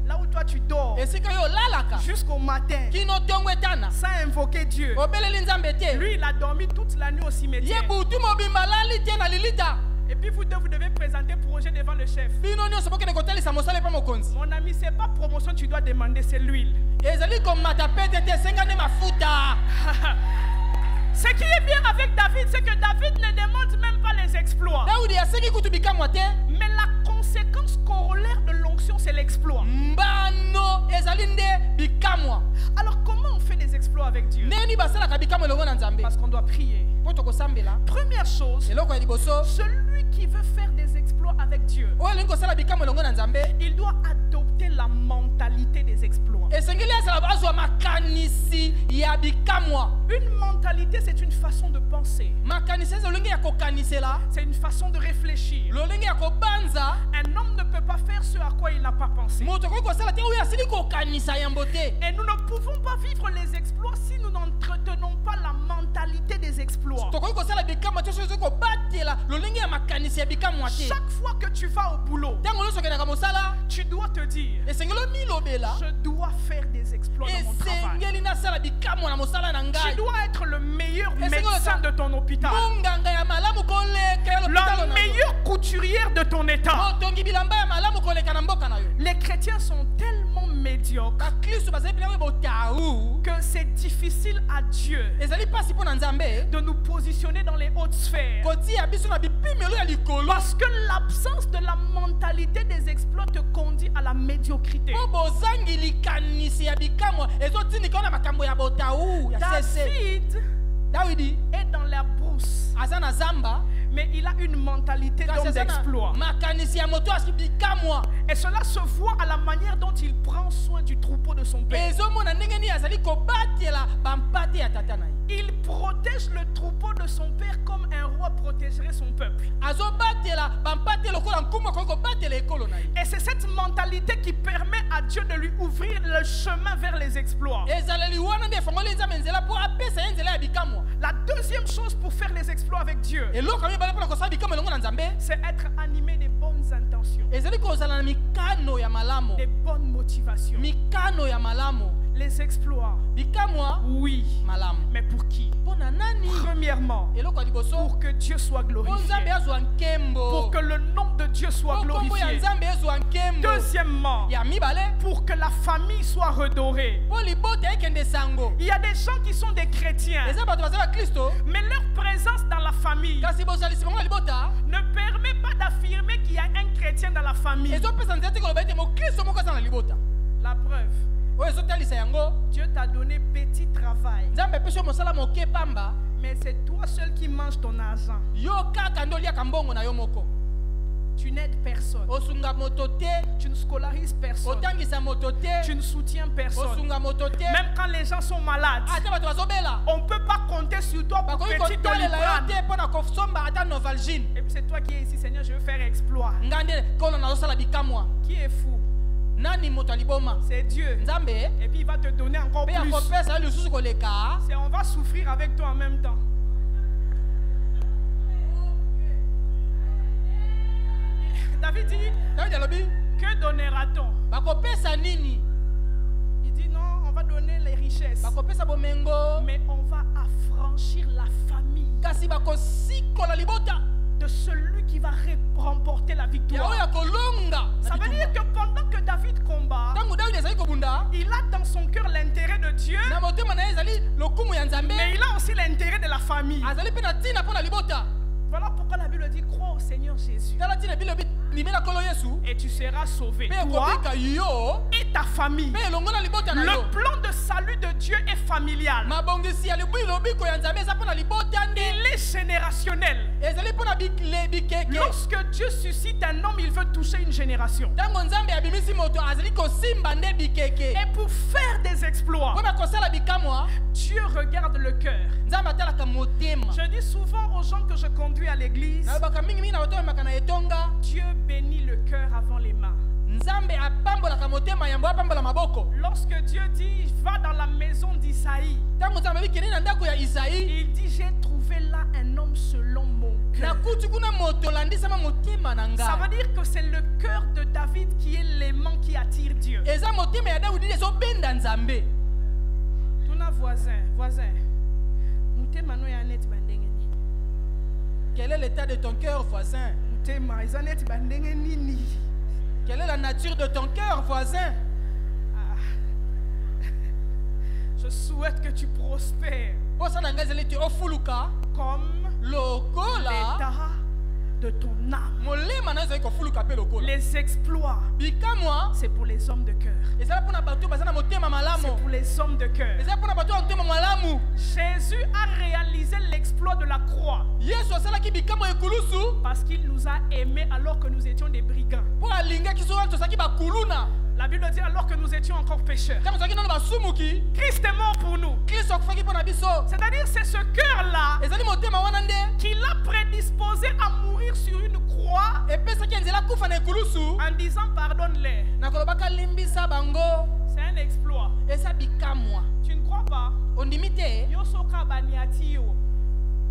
là où toi tu dors, esika yo olalaka jusqu'au matin, kino ntongo etana sans invoquer Dieu. obeleli nzambe te Lui, il a dormi toute la nuit au ye cimetière. butu mobimba alali te na lilita Et puis vous deux, vous devez présenter projet devant le chef. bino nyonso bokende kotalisa mosala epa mokonzi Mon ami, c'est pas promotion tu dois demander, c'est l'huile. ezali komata pete te esenga nde mafuta Ce qui est bien avec David, c'est que David ne demande même pas les exploits. daudi asengi kutu bikamwa te Mais la conséquence corollaire de l'onction, c'est l'exploit. mbano ezali nde bikamwa Alors comment on fait des exploits avec Dieu? neni basalaka bikamwa elongo na nzambe Parce qu'on doit prier. mpo tokosambela Première chose, eloko ya liboso celui qui veut faire des exploits avec Dieu, oyo elingi kosala bikamwa elongo na nzambe il doit adopter la mentalité des exploits. esengeli azala azwa makanisi ya bikamwa Une mentalité, c'est une façon de penser. makanisi eza lolenge ya kokanisela C'est une façon de réfléchir. lolenge ya kobanza Un homme ne peut pas faire ce à quoi il n'a pas pensé. moto akoki kosala te oyo asili kokanisa yambo te Et nous ne pouvons pas vivre les exploits si nous n'entretenons pas la mentalité des exploits. tokoki kosala bikamwa te soki ozoki kobatela lolenge ya makanisi ya bikamwa te Chaque fois que tu vas au boulot, ntango nyonso okendaka mosala tu dois te dire, esengeli omilobela je dois faire des exploits dans mon travail. esengeli nasala bikamwa na mosala na Tu ngai dois être le meilleur Et c'est médecin quoi, de ton hôpital, monganga ya malamu koleka ya lopitalo la na yo meilleure couturière de ton état. motongi bilamba ya malamu koleka na mboka na yo Les chrétiens sont tellement médiocres bakristu bazali mpena oyo botau que c'est difficile à Dieu ezali mpasi mpo na nzambe de nous positionner dans les hautes sphères. kotia biso na bipimelo ya likolo Parce que l'absence de la mentalité des exploits te conduit à la médiocrité. mpo bozangi likanisi ya bikamwa ezotindika na makambo ya botau ya sese David dawidi est dans la brousse, aza na zamba mais il a une mentalité kasi d'homme aza na d'exploit. makanisi ya moto asi bikamwa Et cela se voit à la manière dont il prend soin du troupeau de son père. ezomona ndenge nini azali kobatela bampate ya tata na ye Il protège le troupeau de son père comme un roi protégerait son peuple. azobatela bampate lokola nkumu akoki kobatela ekolo na ye Et c'est cette mentalité qui permet à Dieu de lui ouvrir le chemin vers les exploits. ezaleli wana nde efongoli nzambe nzela mpo apesa ye nzela ya bikamwa La deuxième chose pour faire les exploits avec Dieu, eloko ya mibale mpona kosala bikamwa elongo na nzambe c'est être animé des bonnes intentions, ezali kozala na mikano ya malamu des bonnes motivations. mikano ya malamu Les exploits, bikamwa oui, malamu mais pour qui? mpo na nani Premièrement, eloko ya liboso pour que Dieu soit mpo nzambe glorifié, azwa nkembo pour que le nom de Dieu soit mpo nkombo ya glorifié. nzambe ezwa nkembo Deuxièmement, ya mibale pour que la famille soit redorée. mpo libota ekende sango Il y a des gens qui sont des chrétiens, eza bato baza bakristo mais leur présence dans la famille kasi bozalisi bango na libota ne permet pas d'affirmer qu'il y a un chrétien dans la famille. ezopesa nzela te koloba ete mokristo moko aza na libota La preuve, oyo ezotalisa yango Dieu t'a donné petit travail, nzambe apesi yo mosala moke pamba mais c'est toi seul qui manges ton argent. yo kaka nde oliaka mbongo na yo moko Tu n'aides personne, osunga moto te tu ne scolarises personne, otangisa moto tu te ne soutiens personne. osunga moto te Même quand les gens sont malades, ata bato bazobela on ne peut pas compter sur toi pour bakoki petit kotalela yo Doliprane. te mpo na kosomba ata novalgine Et puis c'est toi qui es ici, Seigneur, je veux faire exploit. nga nde kolo nazosala bikamwa Qui est fou? Nani moto aliboma? C'est Dieu. Nzambe. Et puis il va te donner encore Pe plus. akopesa lisusu koleka. C'est on va souffrir avec toi en même temps. David dit, David alobi, que donnera-t-on? bakopesa nini? Il dit non, on va donner les richesses. Bakopesa bomengo. Mais on va affranchir la famille Kasi bakosikola libota. de celui qui va remporter la Ya victoire. oya kolonga. Ça veut dire que pendant que David combat, Tango David ezali kobunda. il a dans son cœur l'intérêt de Dieu, Na motema na ye ezali lokumu ya Nzambe. mais il a aussi l'intérêt de la famille. Azali pe na tina pona libota. Voilà pourquoi la Bible dit crois au Seigneur Jésus Tala tina bilobi limela kolo Yesu. et tu seras sauvé, Pe toi ekobika yo. et ta famille. Pe elongo na libota na yo. Le plan de salut de Dieu est familial. Mabongisi ya libilobi ko ya Nzambe eza pona libota nde. Il est générationnel. Ezali pona bikeke. Lorsque Dieu suscite un homme, il veut toucher une génération. Tango Nzambe abimisi moto azali kosimba nde bikeke. Et pour faire des exploits, Pona kosala bikamwa, Dieu regarde le cœur. Nzambe atalaka motema. Je dis souvent aux gens que je conduis à l'église, Na baka mingi mingi na bato makana etonga. Dieu bénit le cœur avant les mains. Nzambe apambolaka motema yambo apambola maboko. Lorsque Dieu dit, va dans la maison d'Isaïe, Tango Nzambe bikini na ndako ya Isaïe. il dit, j'ai trouvé là un homme selon mon Na cœur. kutu kuna moto landisama motema na Ça nga. veut dire que c'est le cœur de David qui est l'aimant qui attire Dieu. Eza motema ya Daudi ezobenda Nzambe. Tuna voisin. Mutema no ya net bandenge nini? Quel est l'état de ton cœur, voisin? Mutema eza net bandenge nini? Quelle est la nature de ton cœur, voisin? Ah. Je souhaite que tu prospères Posa na nga ezali te ofuluka comme lokola l'état de ton âme. molema na ezali kofuluka pe lokola. Les exploits, Bikamwa c'est pour les hommes de cœur. ezali mpona bato baza na motema malamu. C'est pour les hommes de cœur. Ezali mpona bato ya motema malamu. Jésus a réalisé l'exploit de la croix Yesu asalaki bikamwa ekulusu parce qu'il nous a aimés alors que nous étions des brigands. mpo alingaki so wana tozalaki bakuluna. La Bible dit alors que nous étions encore pécheurs. Ntango tozalaki nano basumuki, Christ est mort pour nous. Kristo akufaki mpo na biso. C'est-à-dire c'est ce cœur-là Ezali motema wana nde qui l'a prédisposé à mourir sur une croix epesaki nzela kufa na ekulusu en disant pardonne-les. na kolobaka limbisa bango. C'est un exploit. Eza bikamwa. Tu ne crois pas? Ondimi te Yo soka baniati yo.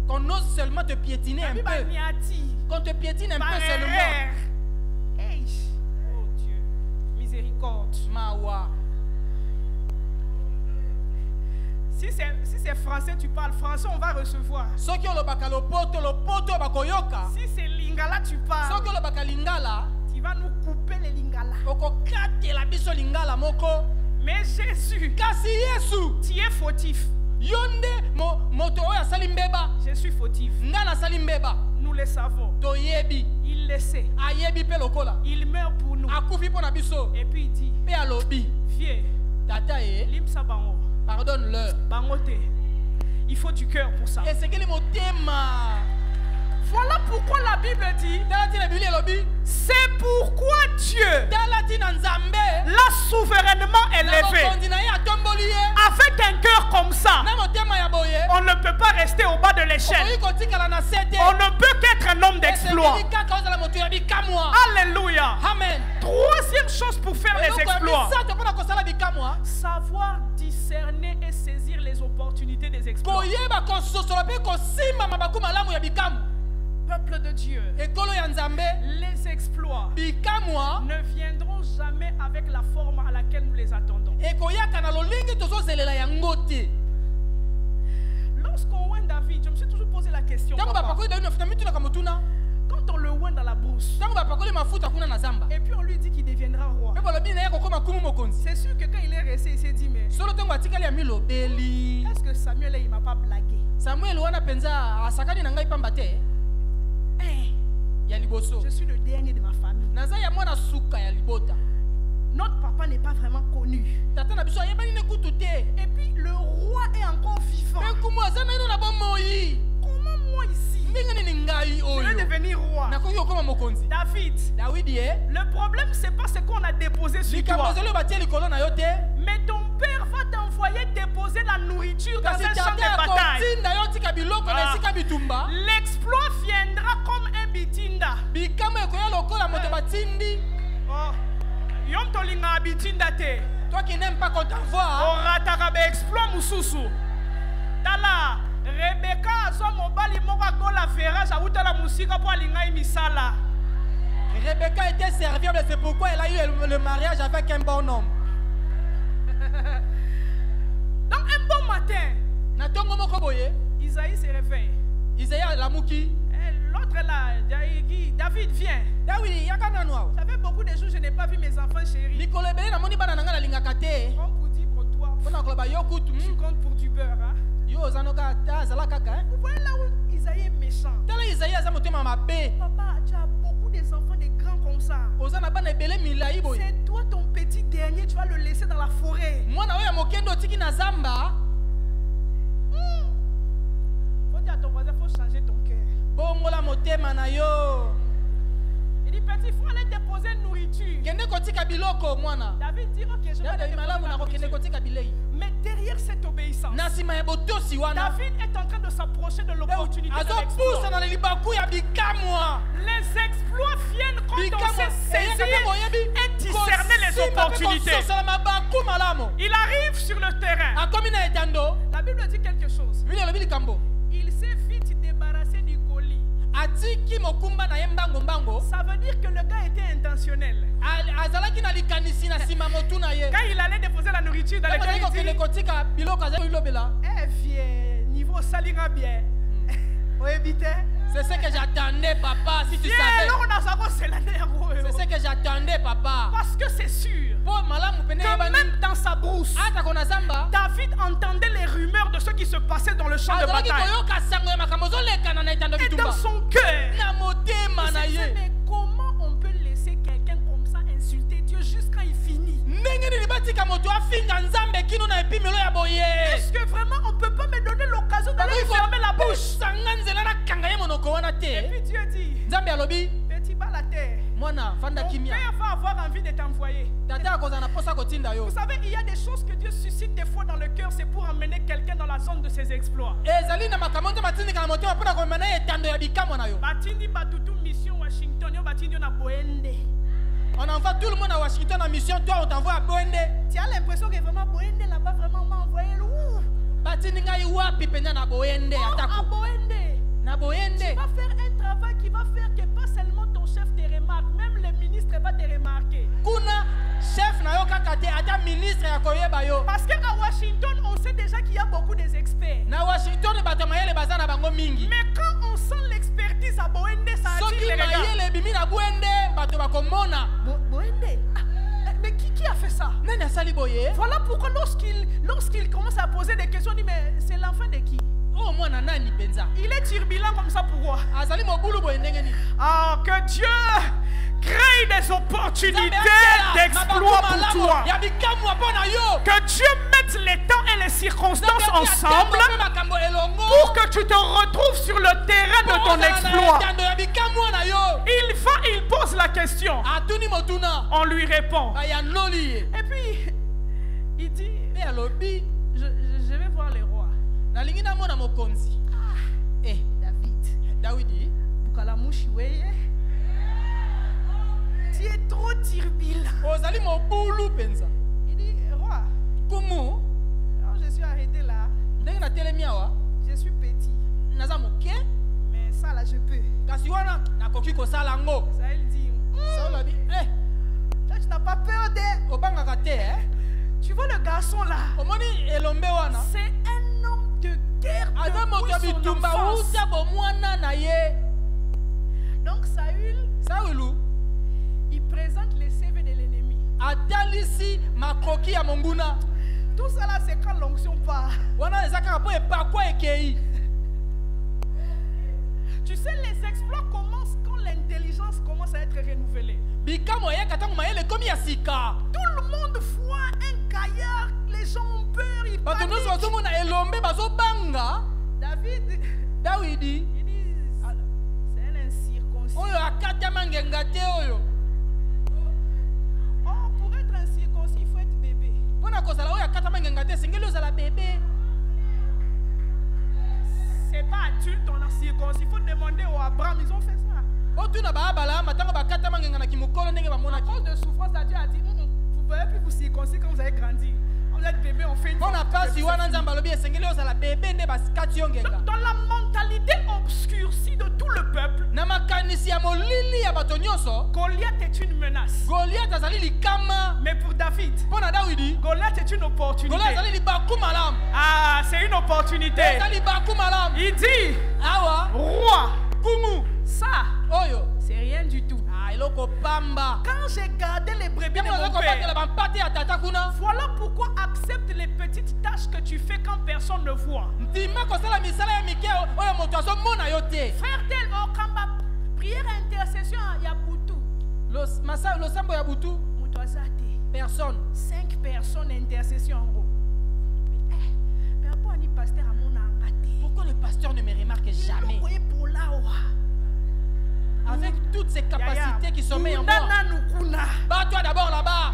qu'on ose seulement te piétiner un Babi peu. baniati. Qu'on te piétine un peu seulement. Barrière. Hey. Oh Dieu. Miséricorde. Mawa. Si c'est français, tu parles français, on va recevoir. Soki olobaka lopoto bakoyoka. Si c'est lingala, tu parles. Soki olobaka lingala, Tu vas nous couper les lingala. okokatela biso lingala moko. Mais Jésus, Kasi Yesu, tu es fautif. yonde moto oyo asali mbeba. Je suis fautif. Nga nasali mbeba. Nous le savons. Toyebi. Il le sait. Ayebi pe lokola. Il meurt pour nous. Akufi mpo na biso. Et puis il dit, Pe alobi. viens, Tata ye, limsa bango. pardonne-leur. Bangote. Il faut du cœur pour ça. Esengeli motema. Voilà pourquoi la Bible dit, Tala tina Biblia elobi. c'est pourquoi Dieu Tala tina Nzambe. l'a souverainement élevé. Bokondi na ye atomboli ye. Avec un cœur comme ça, Na motema ya boye. on ne peut pas rester au bas de l'échelle. Okoki kotikala na sete. On ne peut qu'être un homme d'exploit. Esengeli kaka ozala moto ya bikamwa. Alléluia. Amen. Troisième chose pour faire les Eloko ya exploits, misato mpona kosala bikamwa. savoir discerner et saisir les opportunités des exploits. Koyeba kososola mpe kosimba mabaku malamu ya bikamu. Peuple de Dieu, Ekolo ya Nzambe. les exploits Bikamwa ne viendront jamais avec la forme à laquelle nous les attendons. ekoyaka na lolingi tozozelela yango te. Lorsqu'on oint David, je me suis toujours posé la question. Ntango papa, bapakoli Daudi mafuta mituna motuna. quand on le oint dans la brousse, Ntango bapakoli mafuta kuna na zamba. et puis on lui dit qu'il deviendra roi, Mpe balobi na ye kokoma kumu mokonzi. c'est sûr que quand il est resté, il s'est dit, mais Solo ntango atikali ya milobeli. est-ce que Samuel, il m'a pas blagué? Samuel wana penza asakani na ngai pamba te. Hein, Ya liboso. je suis le dernier de ma famille. Naza ya mwana suka ya libota. Notre papa n'est pas vraiment connu. Tata na biso ayebani ne kutu te. Et puis le roi est encore vivant. Mpe kumu aza na ino na bomoi. Comment moi ici, Ndenge nini ngai je vais oyo. devenir roi? Nakoki kokoma mokonzi. David, Dawidi ye. le problème c'est pas ce qu'on a déposé sur Likambo toi, ezali batie likolo na yo te. mais ton père va t'envoyer déposer la nourriture dans Kasi un champ tata de bataille. akotinda yo tika biloko na Ah. esika bitumba. L'exploit viendra comme un bitinda. Bikamo ekoya lokola moto batindi. Oh, Yom tolinga abitinda te. Toi qui n'aimes pas qu'on t'envoie. Orataka be exploit mususu. Tala Rebecca so mobali moka gola ferrage awuta la musika po alinga misala. Rebecca était serviable, c'est pourquoi elle a eu le mariage avec un bon homme. Donc un bon matin, Isaïe se réveille. Isaïe la mouki. L'autre là, David vient. Ça fait beaucoup de jours que je n'ai pas vu mes enfants chéris. On peut dire pour toi. Tu comptes pour du beurre. Hein? Vous voyez là où Isaïe est méchant. Papa, tu as beaucoup des enfants, des grands comme ça. C'est toi ton petit dernier, tu vas le laisser dans la forêt. Faut dire à ton voisin, faut changer ton cœur. Il dit, petit, il faut aller déposer une nourriture. David dit, ok, je vais déposer la nourriture. Mais derrière cette obéissance, David est en train de s'approcher de l'opportunité de l'exploit. Les exploits viennent quand on sait saisir et discerner les opportunités. Il arrive sur le terrain. La Bible dit quelque chose. Il s'est vite débarrassé du colis. Ça veut dire que le gars était intentionnel. Quand il allait déposer la nourriture dans les colis, il dit, eh vieux, niveau salinga bien. C'est ce que j'attendais, papa, si tu savais. C'est ce que j'attendais, papa. Parce que c'est sûr que même dans sa brousse, David entendait les rumeurs de ce qui se passait dans le champ de bataille. Et dans son cœur, il se disait, mais comment on peut laisser quelqu'un comme ça insulter Dieu jusqu'à il finit? Est-ce que vraiment on ne peut pas me donner l'occasion d'aller fermer la bouche? Et puis Dieu dit, petit bas la terre, mon père va avoir envie de t'envoyer. Vous savez, il y a des choses que Dieu suscite des fois dans le cœur, c'est pour emmener quelqu'un dans la zone de ses exploits. Batindi batutu mission Washington, yo batindi na Boende. On envoie tout le monde à Washington en mission, toi on t'envoie à Boende. Tu as l'impression que vraiment Boende là-bas vraiment m'a envoyé lourd. Batindi ngai wapi penda na Boende atako. À Boende. Na Boende. Tu vas faire un travail qui va faire que pas seulement ton chef te remarque, même le ministre va te remarquer. Kuna chef na yo kakate ata ministre ya koyeba yo. Parce qu'à Washington, on sait déjà qu'il y a beaucoup des experts. Na Washington bato mayele bazana bango mingi. Mais quand on sent l'expertise à Boende, ça attire les regards. Mayele bimi na Boende bato bakomona. Boende. Mais qui a fait ça? Nani asali boye? Voilà pourquoi lorsqu'il commence à poser des questions, on dit mais c'est l'enfant de qui? Oh moi nani benza. Il est turbulent comme ça pourquoi? Azali mobulu boye ndengeni. Ah que Dieu crée des opportunités d'exploit pour toi. Que Dieu mette les temps et les circonstances ensemble pour que tu te retrouves sur le terrain de ton exploit. Il pose la question. On lui répond. Et puis, il dit, je vais voir les rois. David. Bukalamushi weye. Tu es trop turbulent. Il dit, roi. Alors je suis arrêté là. Je suis petit. Mais ça là je peux. Ça il dit. Tu n'as pas peur de. Tu vois le garçon là. C'est un homme de guerre depuis son enfance. Donc Saül, il présente les CV de l'ennemi. Tout ça là c'est quand l'onction part. Tu sais, les exploits commencent quand l'intelligence commence à être renouvelée. Tout le monde voit un gaillard, les gens ont peur, ils paniquent. David, il dit, c'est un incirconcis. Oh, pour être un circoncis, il faut être bébé. C'est pas adulte, on a circoncis. Il faut demander aux Abraham, ils ont fait ça. cause de souffrance, Dieu a dit, vous ne pouvez plus vous circoncire quand vous avez grandi. Vous êtes bébé, on fait une Dans la mentalité obscurcie de tout le peuple, Goliath est une menace. Mais pour David, Goliath est une opportunité. Ah, c'est une opportunité. Il dit, roi, ça, c'est rien du tout. Quand j'ai gardé les brebis de mon père, voilà pourquoi accepte les petites tâches que tu fais quand personne ne voit. Frère tel, prière intercession, il y a Boutou. Personne. 5 personnes intercession en gros. Pourquoi le pasteur ne me remarque jamais? Avec toutes ces capacités qui sommeillent en moi. Bats-toi d'abord là-bas.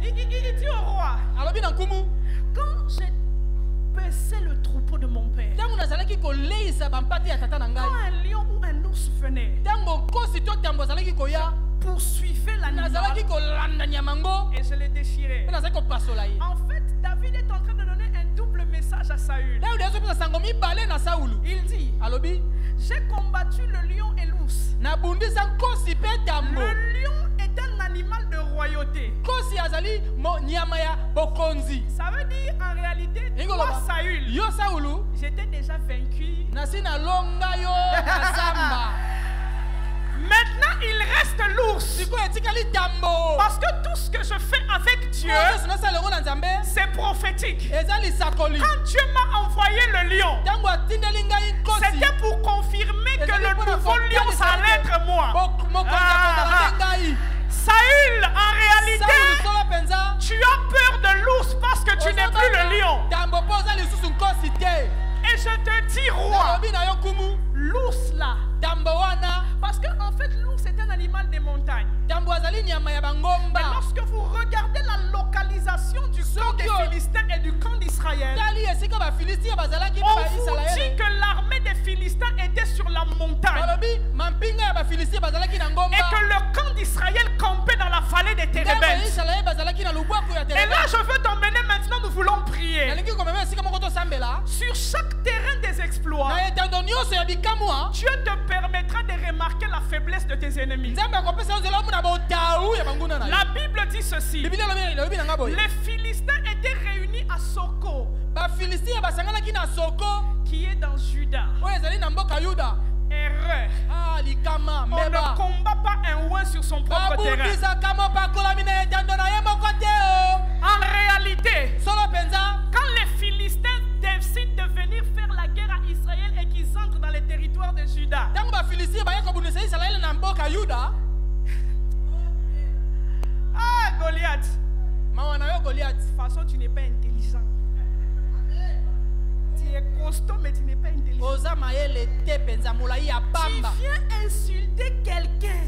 Il dit au roi, quand j'ai paissé le troupeau de mon père, quand un lion ou un ours venait, poursuivait l'animal et je l'ai déchiré. En fait, David est en train de donner un double message à Saül. Il dit, j'ai combattu le lion et l'ours. Le lion est un animal de royauté. Ça veut dire en réalité, toi Saül, j'étais déjà vaincu. Maintenant, il reste l'ours. Parce que tout ce que je fais avec Dieu, c'est prophétique. Quand Dieu m'a envoyé le lion, c'était pour confirmer que le nouveau lion, ça allait être moi. Saül, en réalité, tu as peur de l'ours parce que tu n'es plus le lion. Et je te dis, roi, l'ours là, parce qu'en fait, l'ours est un animal des montagnes. Mais lorsque vous regardez la localisation du camp des Philistins et du camp d'Israël, on vous dit que l'armée des Philistins était sur la montagne et que le camp d'Israël campait dans la vallée des Térébènes. Et là, je veux t'emmener maintenant, nous voulons prier. Sur chaque terrain des exploits, Dieu te permettra de remarquer la faiblesse de tes ennemis. La Bible dit ceci. Les Philistins étaient réunis à Soko, qui est dans Juda. Erreur. On ne combat pas un oin sur son propre terrain. En réalité, quand les Philistins décident de venir faire la guerre à Israël et qu'ils entrent dans les territoires de Juda, ah, Goliath. De toute façon, tu n'es pas intelligent. Tu es costaud, mais tu n'es pas intelligent. Tu viens insulter quelqu'un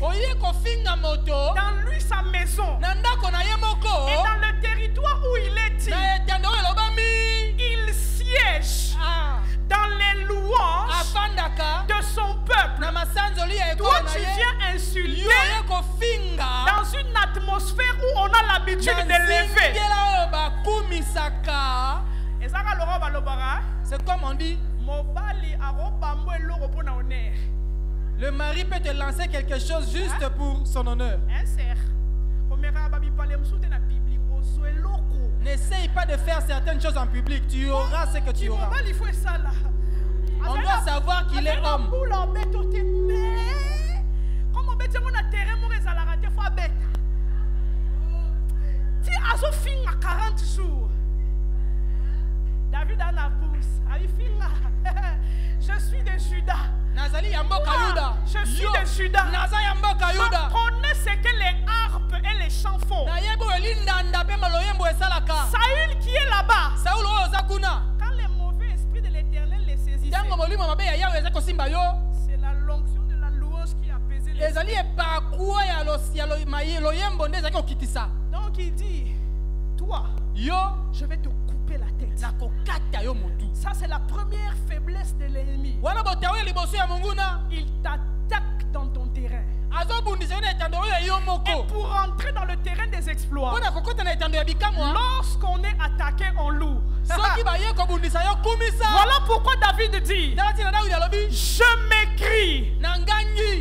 dans lui, sa maison, et dans le territoire où il est dit, il siège dans les louanges de son peuple. Toi, tu viens insulter dans une atmosphère où on a l'habitude de lever. C'est comme on dit, le mari peut te lancer quelque chose juste pour son honneur. N'essaye pas de faire certaines choses en public. Tu auras ce que tu auras. On doit savoir qu'il est homme. David a la pousse. Je suis de Juda. Je suis de Juda. Je connais ce que les harpes et les chants font. Saül qui est là-bas, quand les mauvais esprits de l'Éternel les saisissaient, c'est la l'onction de la louange qui apaisait les esprits. Donc il dit, toi, je vais te couper la tête. tête. Ça, c'est la première faiblesse de l'ennemi. Il t'attaque dans ton terrain. Et pour entrer dans le terrain des exploits, lorsqu'on est attaqué en lourd, voilà pourquoi David dit: je m'écris,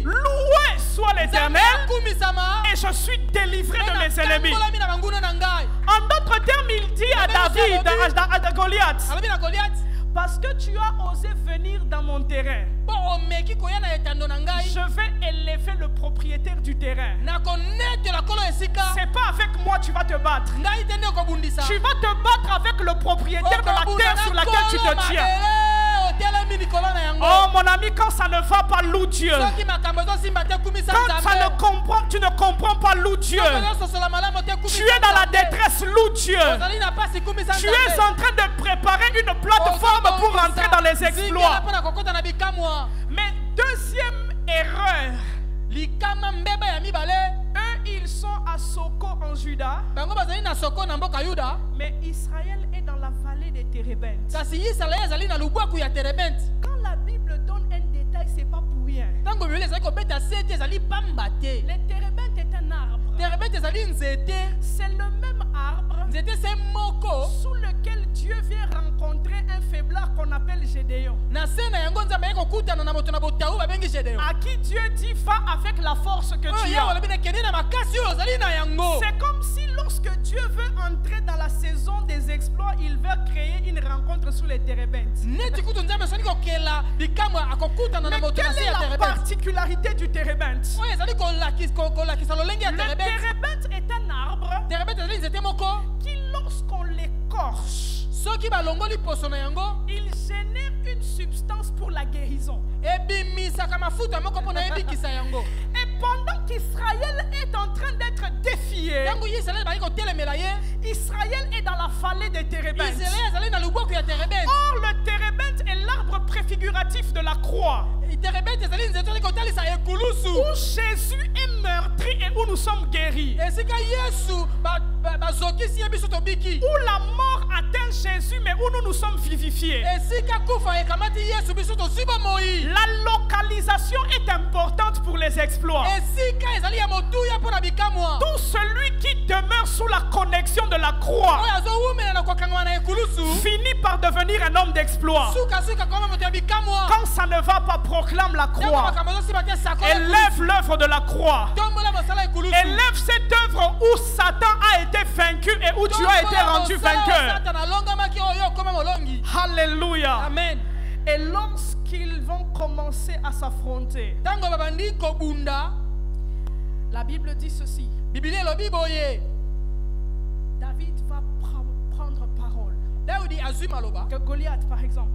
loué soit l'Éternel, et je suis délivré de mes ennemis. En d'autres termes, il dit à David, à Goliath: parce que tu as osé venir dans mon terrain, je vais élever le propriétaire du terrain. C'est pas avec moi tu vas te battre. Tu vas te battre avec le propriétaire de la terre sur laquelle tu te tiens. Oh mon ami, quand ça ne va pas, loue Dieu. Quand tu ne comprends pas, loue Dieu. Tu es dans la détresse, loue Dieu. Tu es en train de préparer une plateforme pour rentrer dans les exploits. Mais deuxième erreur, eux ils sont à Soko en Juda, mais Israël est dans la vallée des Térébintes. Quand la Bible donne un détail, c'est pas pour rien. Les Térébintes est un arbre. C'est le même arbre sous lequel Dieu vient rencontrer un faiblard qu'on appelle Gédéon. À qui Dieu dit: va avec la force que tu as. C'est comme si lorsque Dieu veut entrer dans la saison des exploits, il veut créer une rencontre sous les Térébintes. Mais quelle est la particularité du Térébinte? Le Térébinte est un arbre qui, lorsqu'on l'écorche, il génère une substance pour la guérison. Et pendant qu'Israël est en train d'être défié, Israël est dans la vallée des Térébintes. Or, le Térébinte est l'arbre préfiguratif de la croix, où Jésus est meurtri et où nous sommes guéris. Où la mort atteint Jésus, mais où nous nous sommes vivifiés. La localisation est importante pour les exploits. Tout celui qui demeure sous la connexion de la croix finit par devenir un homme d'exploit. Quand ça ne va pas, proclame la croix. Élève l'œuvre de la croix. Élève cette œuvre où Satan a été vaincu et où tu as été rendu vainqueur. Alléluia. Amen. Et lorsqu'ils vont commencer à s'affronter, la Bible dit ceci: David va prendre parole. Que Goliath, par exemple,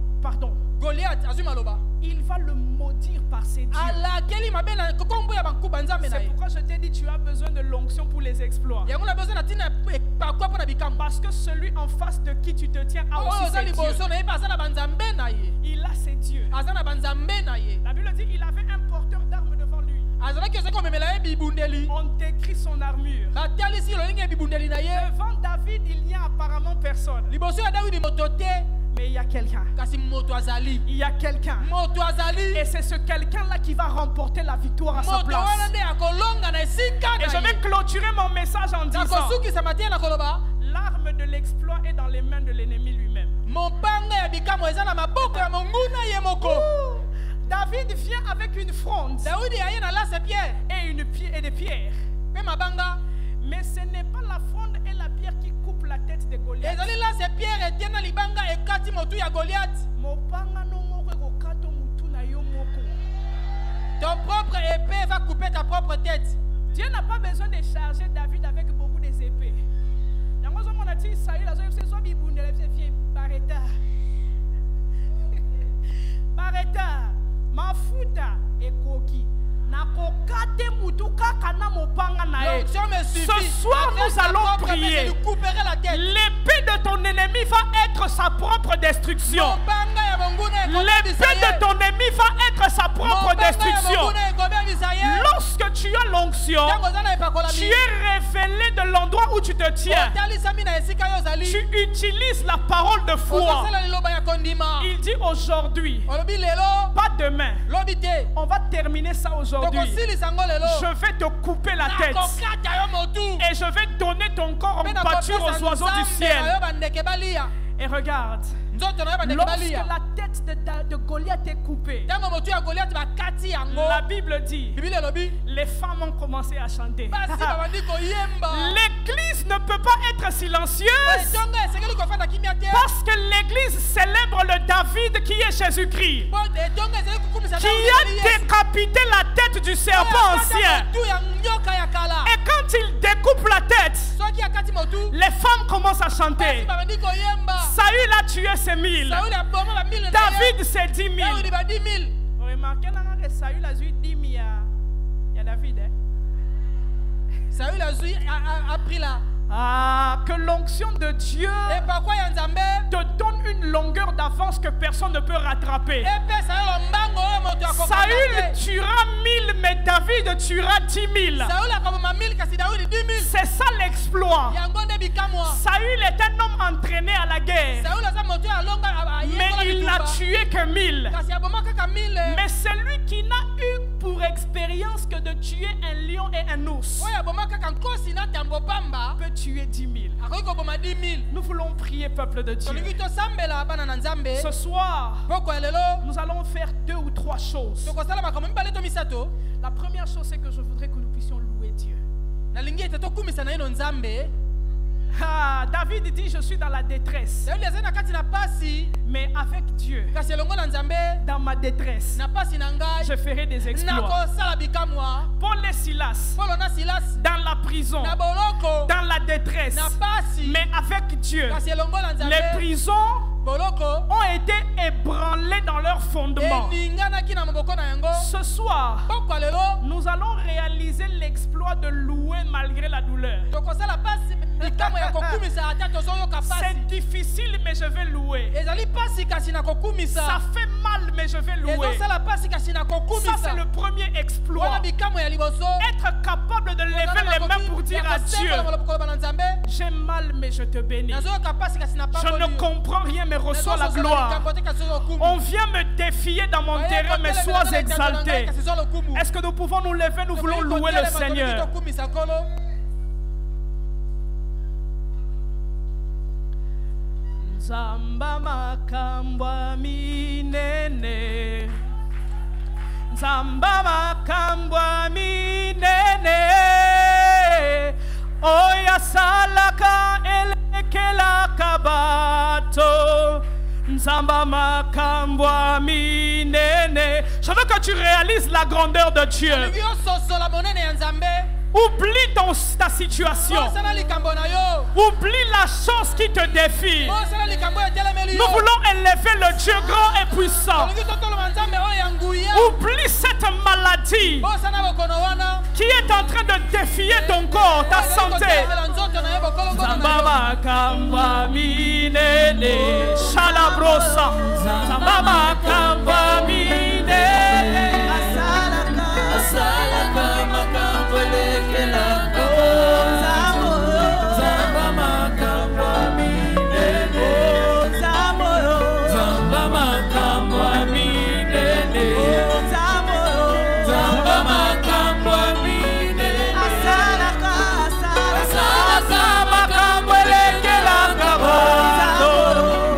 il va le maudire par ses dieux. C'est pourquoi je t'ai dit: tu as besoin de l'onction pour les exploits. Parce que celui en face de qui tu te tiens a aussi ses dieux. Il a ses dieux. La Bible dit: il avait un porteur d'armes devant lui. On décrit son armure. Devant David, il n'y a apparemment personne. Mais il y a quelqu'un. Il y a quelqu'un. Et c'est ce quelqu'un-là qui va remporter la victoire à sa place. Et je vais clôturer mon message en disant: l'arme de l'exploit est dans les mains de l'ennemi lui-même. David vient avec une fronde et des pierres. Mais ce n'est pas la fronde et la pierre qui coupent la tête de Goliath. Ton propre épée va couper ta propre tête. Dieu n'a pas besoin de charger David avec beaucoup des épées. Barreta, mafuta et koki. Ce soir, nous allons prier. L'épée de ton ennemi va être sa propre destruction. L'épée de ton ennemi va être sa propre destruction. Lorsque tu as l'onction, tu es révélé de l'endroit où tu te tiens. Tu utilises la parole de foi. Il dit aujourd'hui, pas demain. On va terminer ça aujourd'hui. Je vais te couper la tête et je vais donner ton corps en pâture aux oiseaux du ciel. Et regarde, lorsque la tête de Goliath est coupée, la Bible dit, les femmes ont commencé à chanter. L'église ne peut pas être silencieuse parce que l'église célèbre le David qui est Jésus-Christ, qui a décapité la tête du serpent ancien. Et quand il découpe la tête, les femmes commencent à chanter. Saül a tué ses 1000. David c'est 10 000. Vous remarquez que Saül a tué 10 000. Il y a David. Saül a pris la... que l'onction de Dieu te donne une longueur d'avance que personne ne peut rattraper. Saül tuera 1000, mais David tuera 10 000. C'est ça l'exploit. Saül est un homme entraîné à la guerre, mais il n'a tué que 1000. Mais celui qui n'a eu pour expérience que de tuer un lion et un ours peut tuer 10 000. Nous voulons prier, peuple de Dieu. Ce soir, nous allons faire 2 ou 3 choses. La première chose, c'est que je voudrais que nous puissions louer Dieu. David dit, je suis dans la détresse, mais avec Dieu, dans ma détresse, je ferai des exploits. Paul et Silas, dans la prison, dans la détresse, mais avec Dieu, les prisons ont été ébranlés dans leur fondement. Ce soir, nous allons réaliser l'exploit de louer malgré la douleur. C'est difficile, mais je vais louer. Ça fait mal, mais je vais louer. Ça, c'est le premier exploit. Être capable de lever les mains pour dire à Dieu, j'ai mal, mais je te bénis. Je ne comprends rien, mais reçois la gloire. On vient me défier dans mon terrain, mais sois exalté. Est-ce que nous pouvons nous lever? Nous voulons louer le Seigneur. Nzamba makambwa minene, Nzamba makambwa minene, Oya salaka elekela kabato, Nzamba makambwa minene. Je veux que tu réalises la grandeur de Dieu. Oublie ta situation. Oublie la chose qui te défie. Nous voulons élever le Dieu grand et puissant. Oublie cette maladie qui est en train de défier ton corps, ta santé. Zambama kamba minene, shalabrosa. Zambama kamba minene, asalaka makamba lekela kabo. Zambama kamba minene, Zambama kamba minene, Zambama kamba minene, asalaka makamba lekela kabo.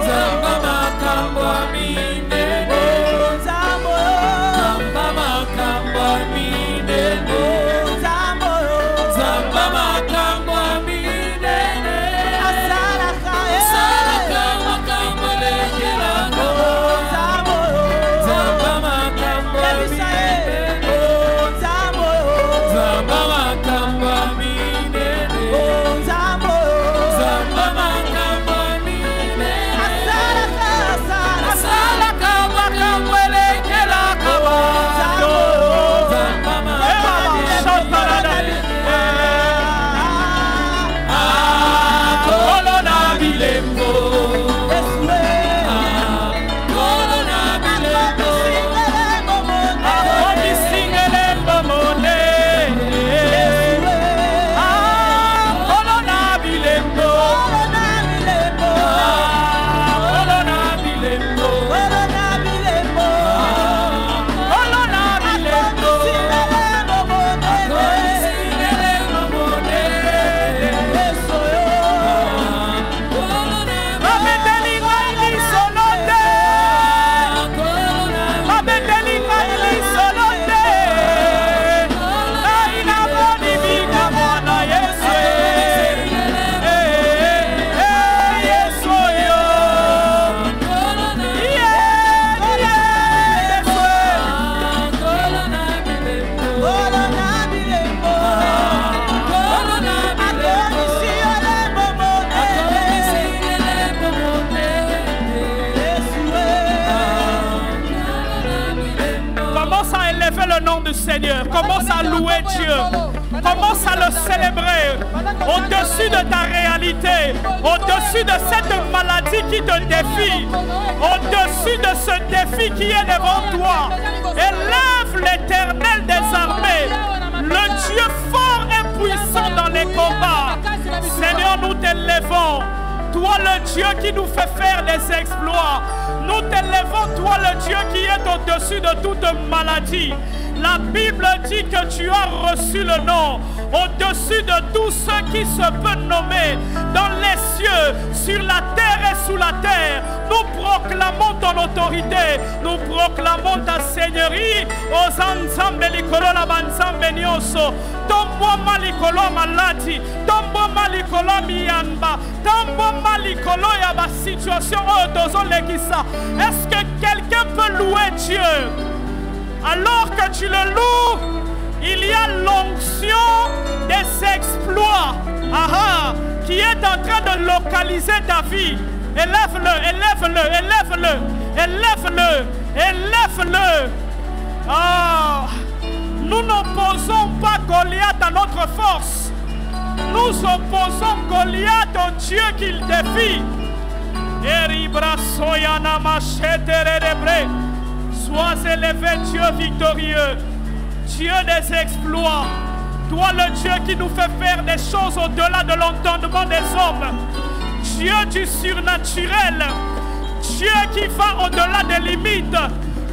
Zambama kamba minene. le nom du Seigneur. Commence à louer Dieu. Commence à le célébrer. Au-dessus de ta réalité, au-dessus de cette maladie qui te défie, au-dessus de ce défi qui est devant toi, élève l'Éternel des armées, le Dieu fort et puissant dans les combats. Seigneur, nous t'élèvons. Toi le Dieu qui nous fait faire des exploits. Nous t'élèvons, toi le Dieu qui est au-dessus de toute maladie. La Bible dit que tu as reçu le nom au-dessus de tous ceux qui se peuvent nommer dans les cieux, sur la terre et sous la terre. Nous proclamons ton autorité, nous proclamons ta seigneurie. Aux ensemble likolo la bansambe nyoso, tombo malikolo maladi, tombo malikolo miyanba, tombo malikolo ya ba situation otozo lekisa. Est-ce que quelqu'un peut louer Dieu? Alors que tu le loues, il y a l'onction des exploits qui est en train de localiser ta vie. Élève-le, élève-le, élève-le, élève-le, élève-le. Nous n'opposons pas Goliath à notre force. Nous opposons Goliath au Dieu qu'il défie. Sois élevé, Dieu victorieux, Dieu des exploits. Toi le Dieu qui nous fait faire des choses au-delà de l'entendement des hommes. Dieu du surnaturel. Dieu qui va au-delà des limites.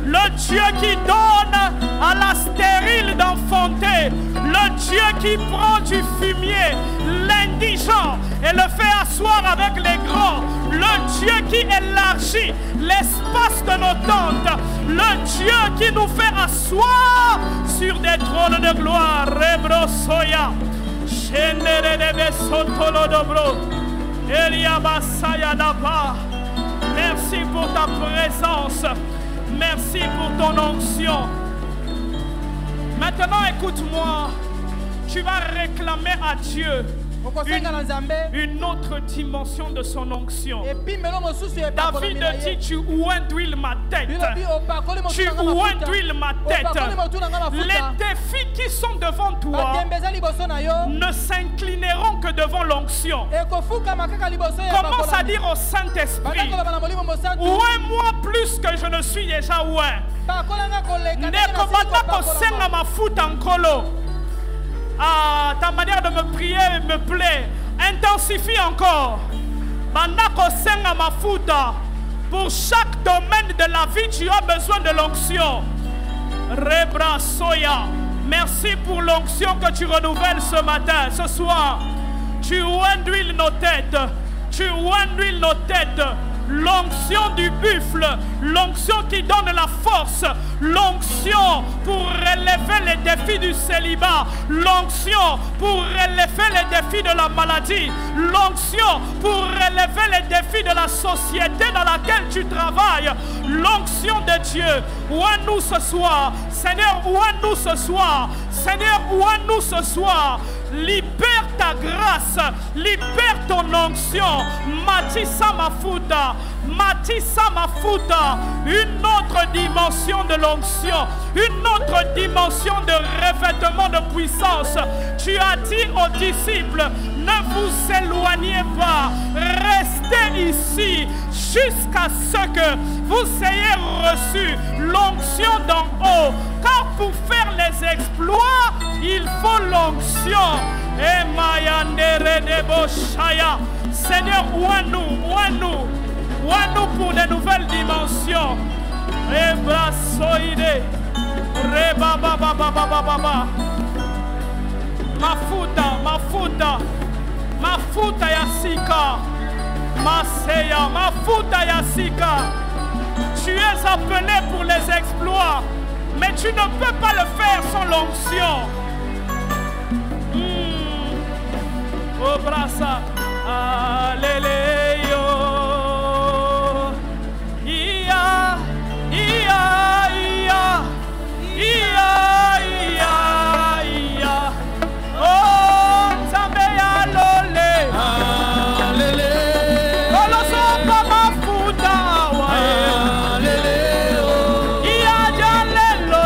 Le Dieu qui donne à la stérile d'enfanter. Le Dieu qui prend du fumier, l'indigent, et le fait asseoir avec les grands. Le Dieu qui élargit l'espace de nos tentes. Le Dieu qui nous fait asseoir sur des trônes de gloire. Rebro soya. Merci pour ta présence. Merci pour ton onction. Maintenant, écoute-moi. Tu vas réclamer à Dieu une autre dimension de son onction. David dit, tu oinduiles ma tête. Tu oinduiles ma tête. Les défis qui sont devant toi ne s'inclineront que devant l'onction. Commence à dire au Saint-Esprit, oins-moi plus que je ne suis déjà oint. Ta manière de me prier me plaît. Intensifie encore. Pour chaque domaine de la vie, tu as besoin de l'onction. Rebra soya. Merci pour l'onction que tu renouvelles ce matin, ce soir. Tu oinduiles nos têtes. Tu oinduiles nos têtes. L'onction du buffle, l'onction qui donne la force, l'onction pour relever les défis du célibat, l'onction pour relever les défis de la maladie, l'onction pour relever les défis de la société dans laquelle tu travailles, l'onction de Dieu. Ouvre-nous ce soir, Seigneur, ouvre-nous ce soir, Seigneur, ouvre-nous ce soir. Libère ta grâce, libère ton onction. Matissa Mafuta, Matissa Mafuta, une autre dimension de l'onction, une autre dimension de revêtement de puissance. Tu as dit aux disciples, ne vous éloignez pas, restez ici jusqu'à ce que vous ayez reçu l'onction d'en haut. Car pour faire les exploits, il faut l'onction. Et Mayandere de Boshaya. Seigneur, ouvre-nous pour de nouvelles dimensions. Ebrasoide. Rebabababababa. Mafuta Yasika. Maseya, Mafuta Yasika. Tu es appelé pour les exploits, mais tu ne peux pas le faire sans l'onction. Oh brasa, alléluia. Ia, ia, ia, ia, ia, ia. Oh, Zambéa lolé. Alléluia. Colosso pa mafuta wa. Alléluia. Ia jalelo.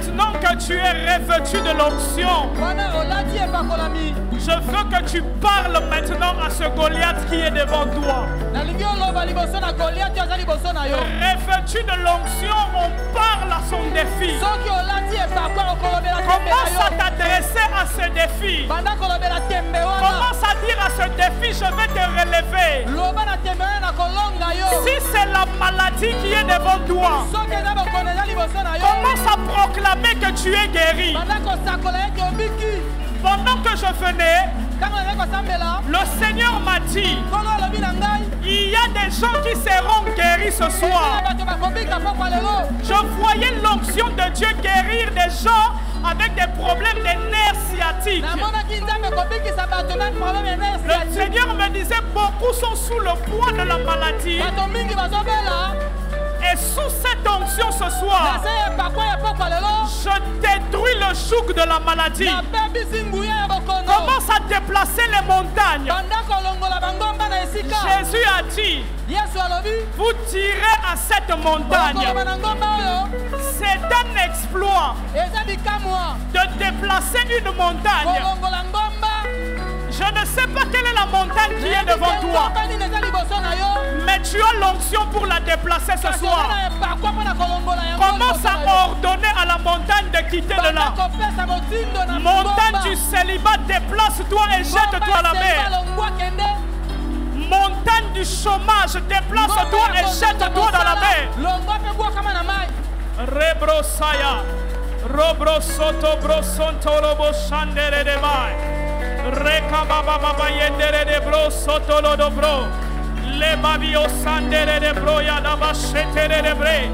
Maintenant que tu es revêtu de l'onction, je veux que tu parles maintenant à ce Goliath qui est devant toi. Revêtu de l'onction, on parle à son défi. Commence à t'adresser à ce défi. Commence à dire à ce défi, je vais te relever. Si c'est la maladie qui est devant toi, commence à proclamer que tu es guéri. Pendant que je venais, le Seigneur m'a dit, il y a des gens qui seront guéris ce soir. Je voyais l'onction de Dieu guérir des gens avec des problèmes de nerfs sciatiques. Le Seigneur me disait, beaucoup sont sous le poids de la maladie. Et sous cette onction ce soir, je détruis le joug de la maladie. Commence à déplacer les montagnes. Jésus a dit, vous tirez à cette montagne. C'est un exploit de déplacer une montagne. Je ne sais pas quelle est la montagne qui est devant toi, mais tu as l'onction pour la déplacer ce soir. Commence à ordonner à la montagne de quitter de là. Montagne du célibat, déplace-toi et jette-toi à la mer. Montagne du chômage, déplace-toi et jette-toi dans la mer. Rebrosaya, Robrosoto, Brosonto, Robo Chandere de Mai. Reka baba baba yendere de bro soto lo do bro le babio sandere de bro ya da bashetere de bre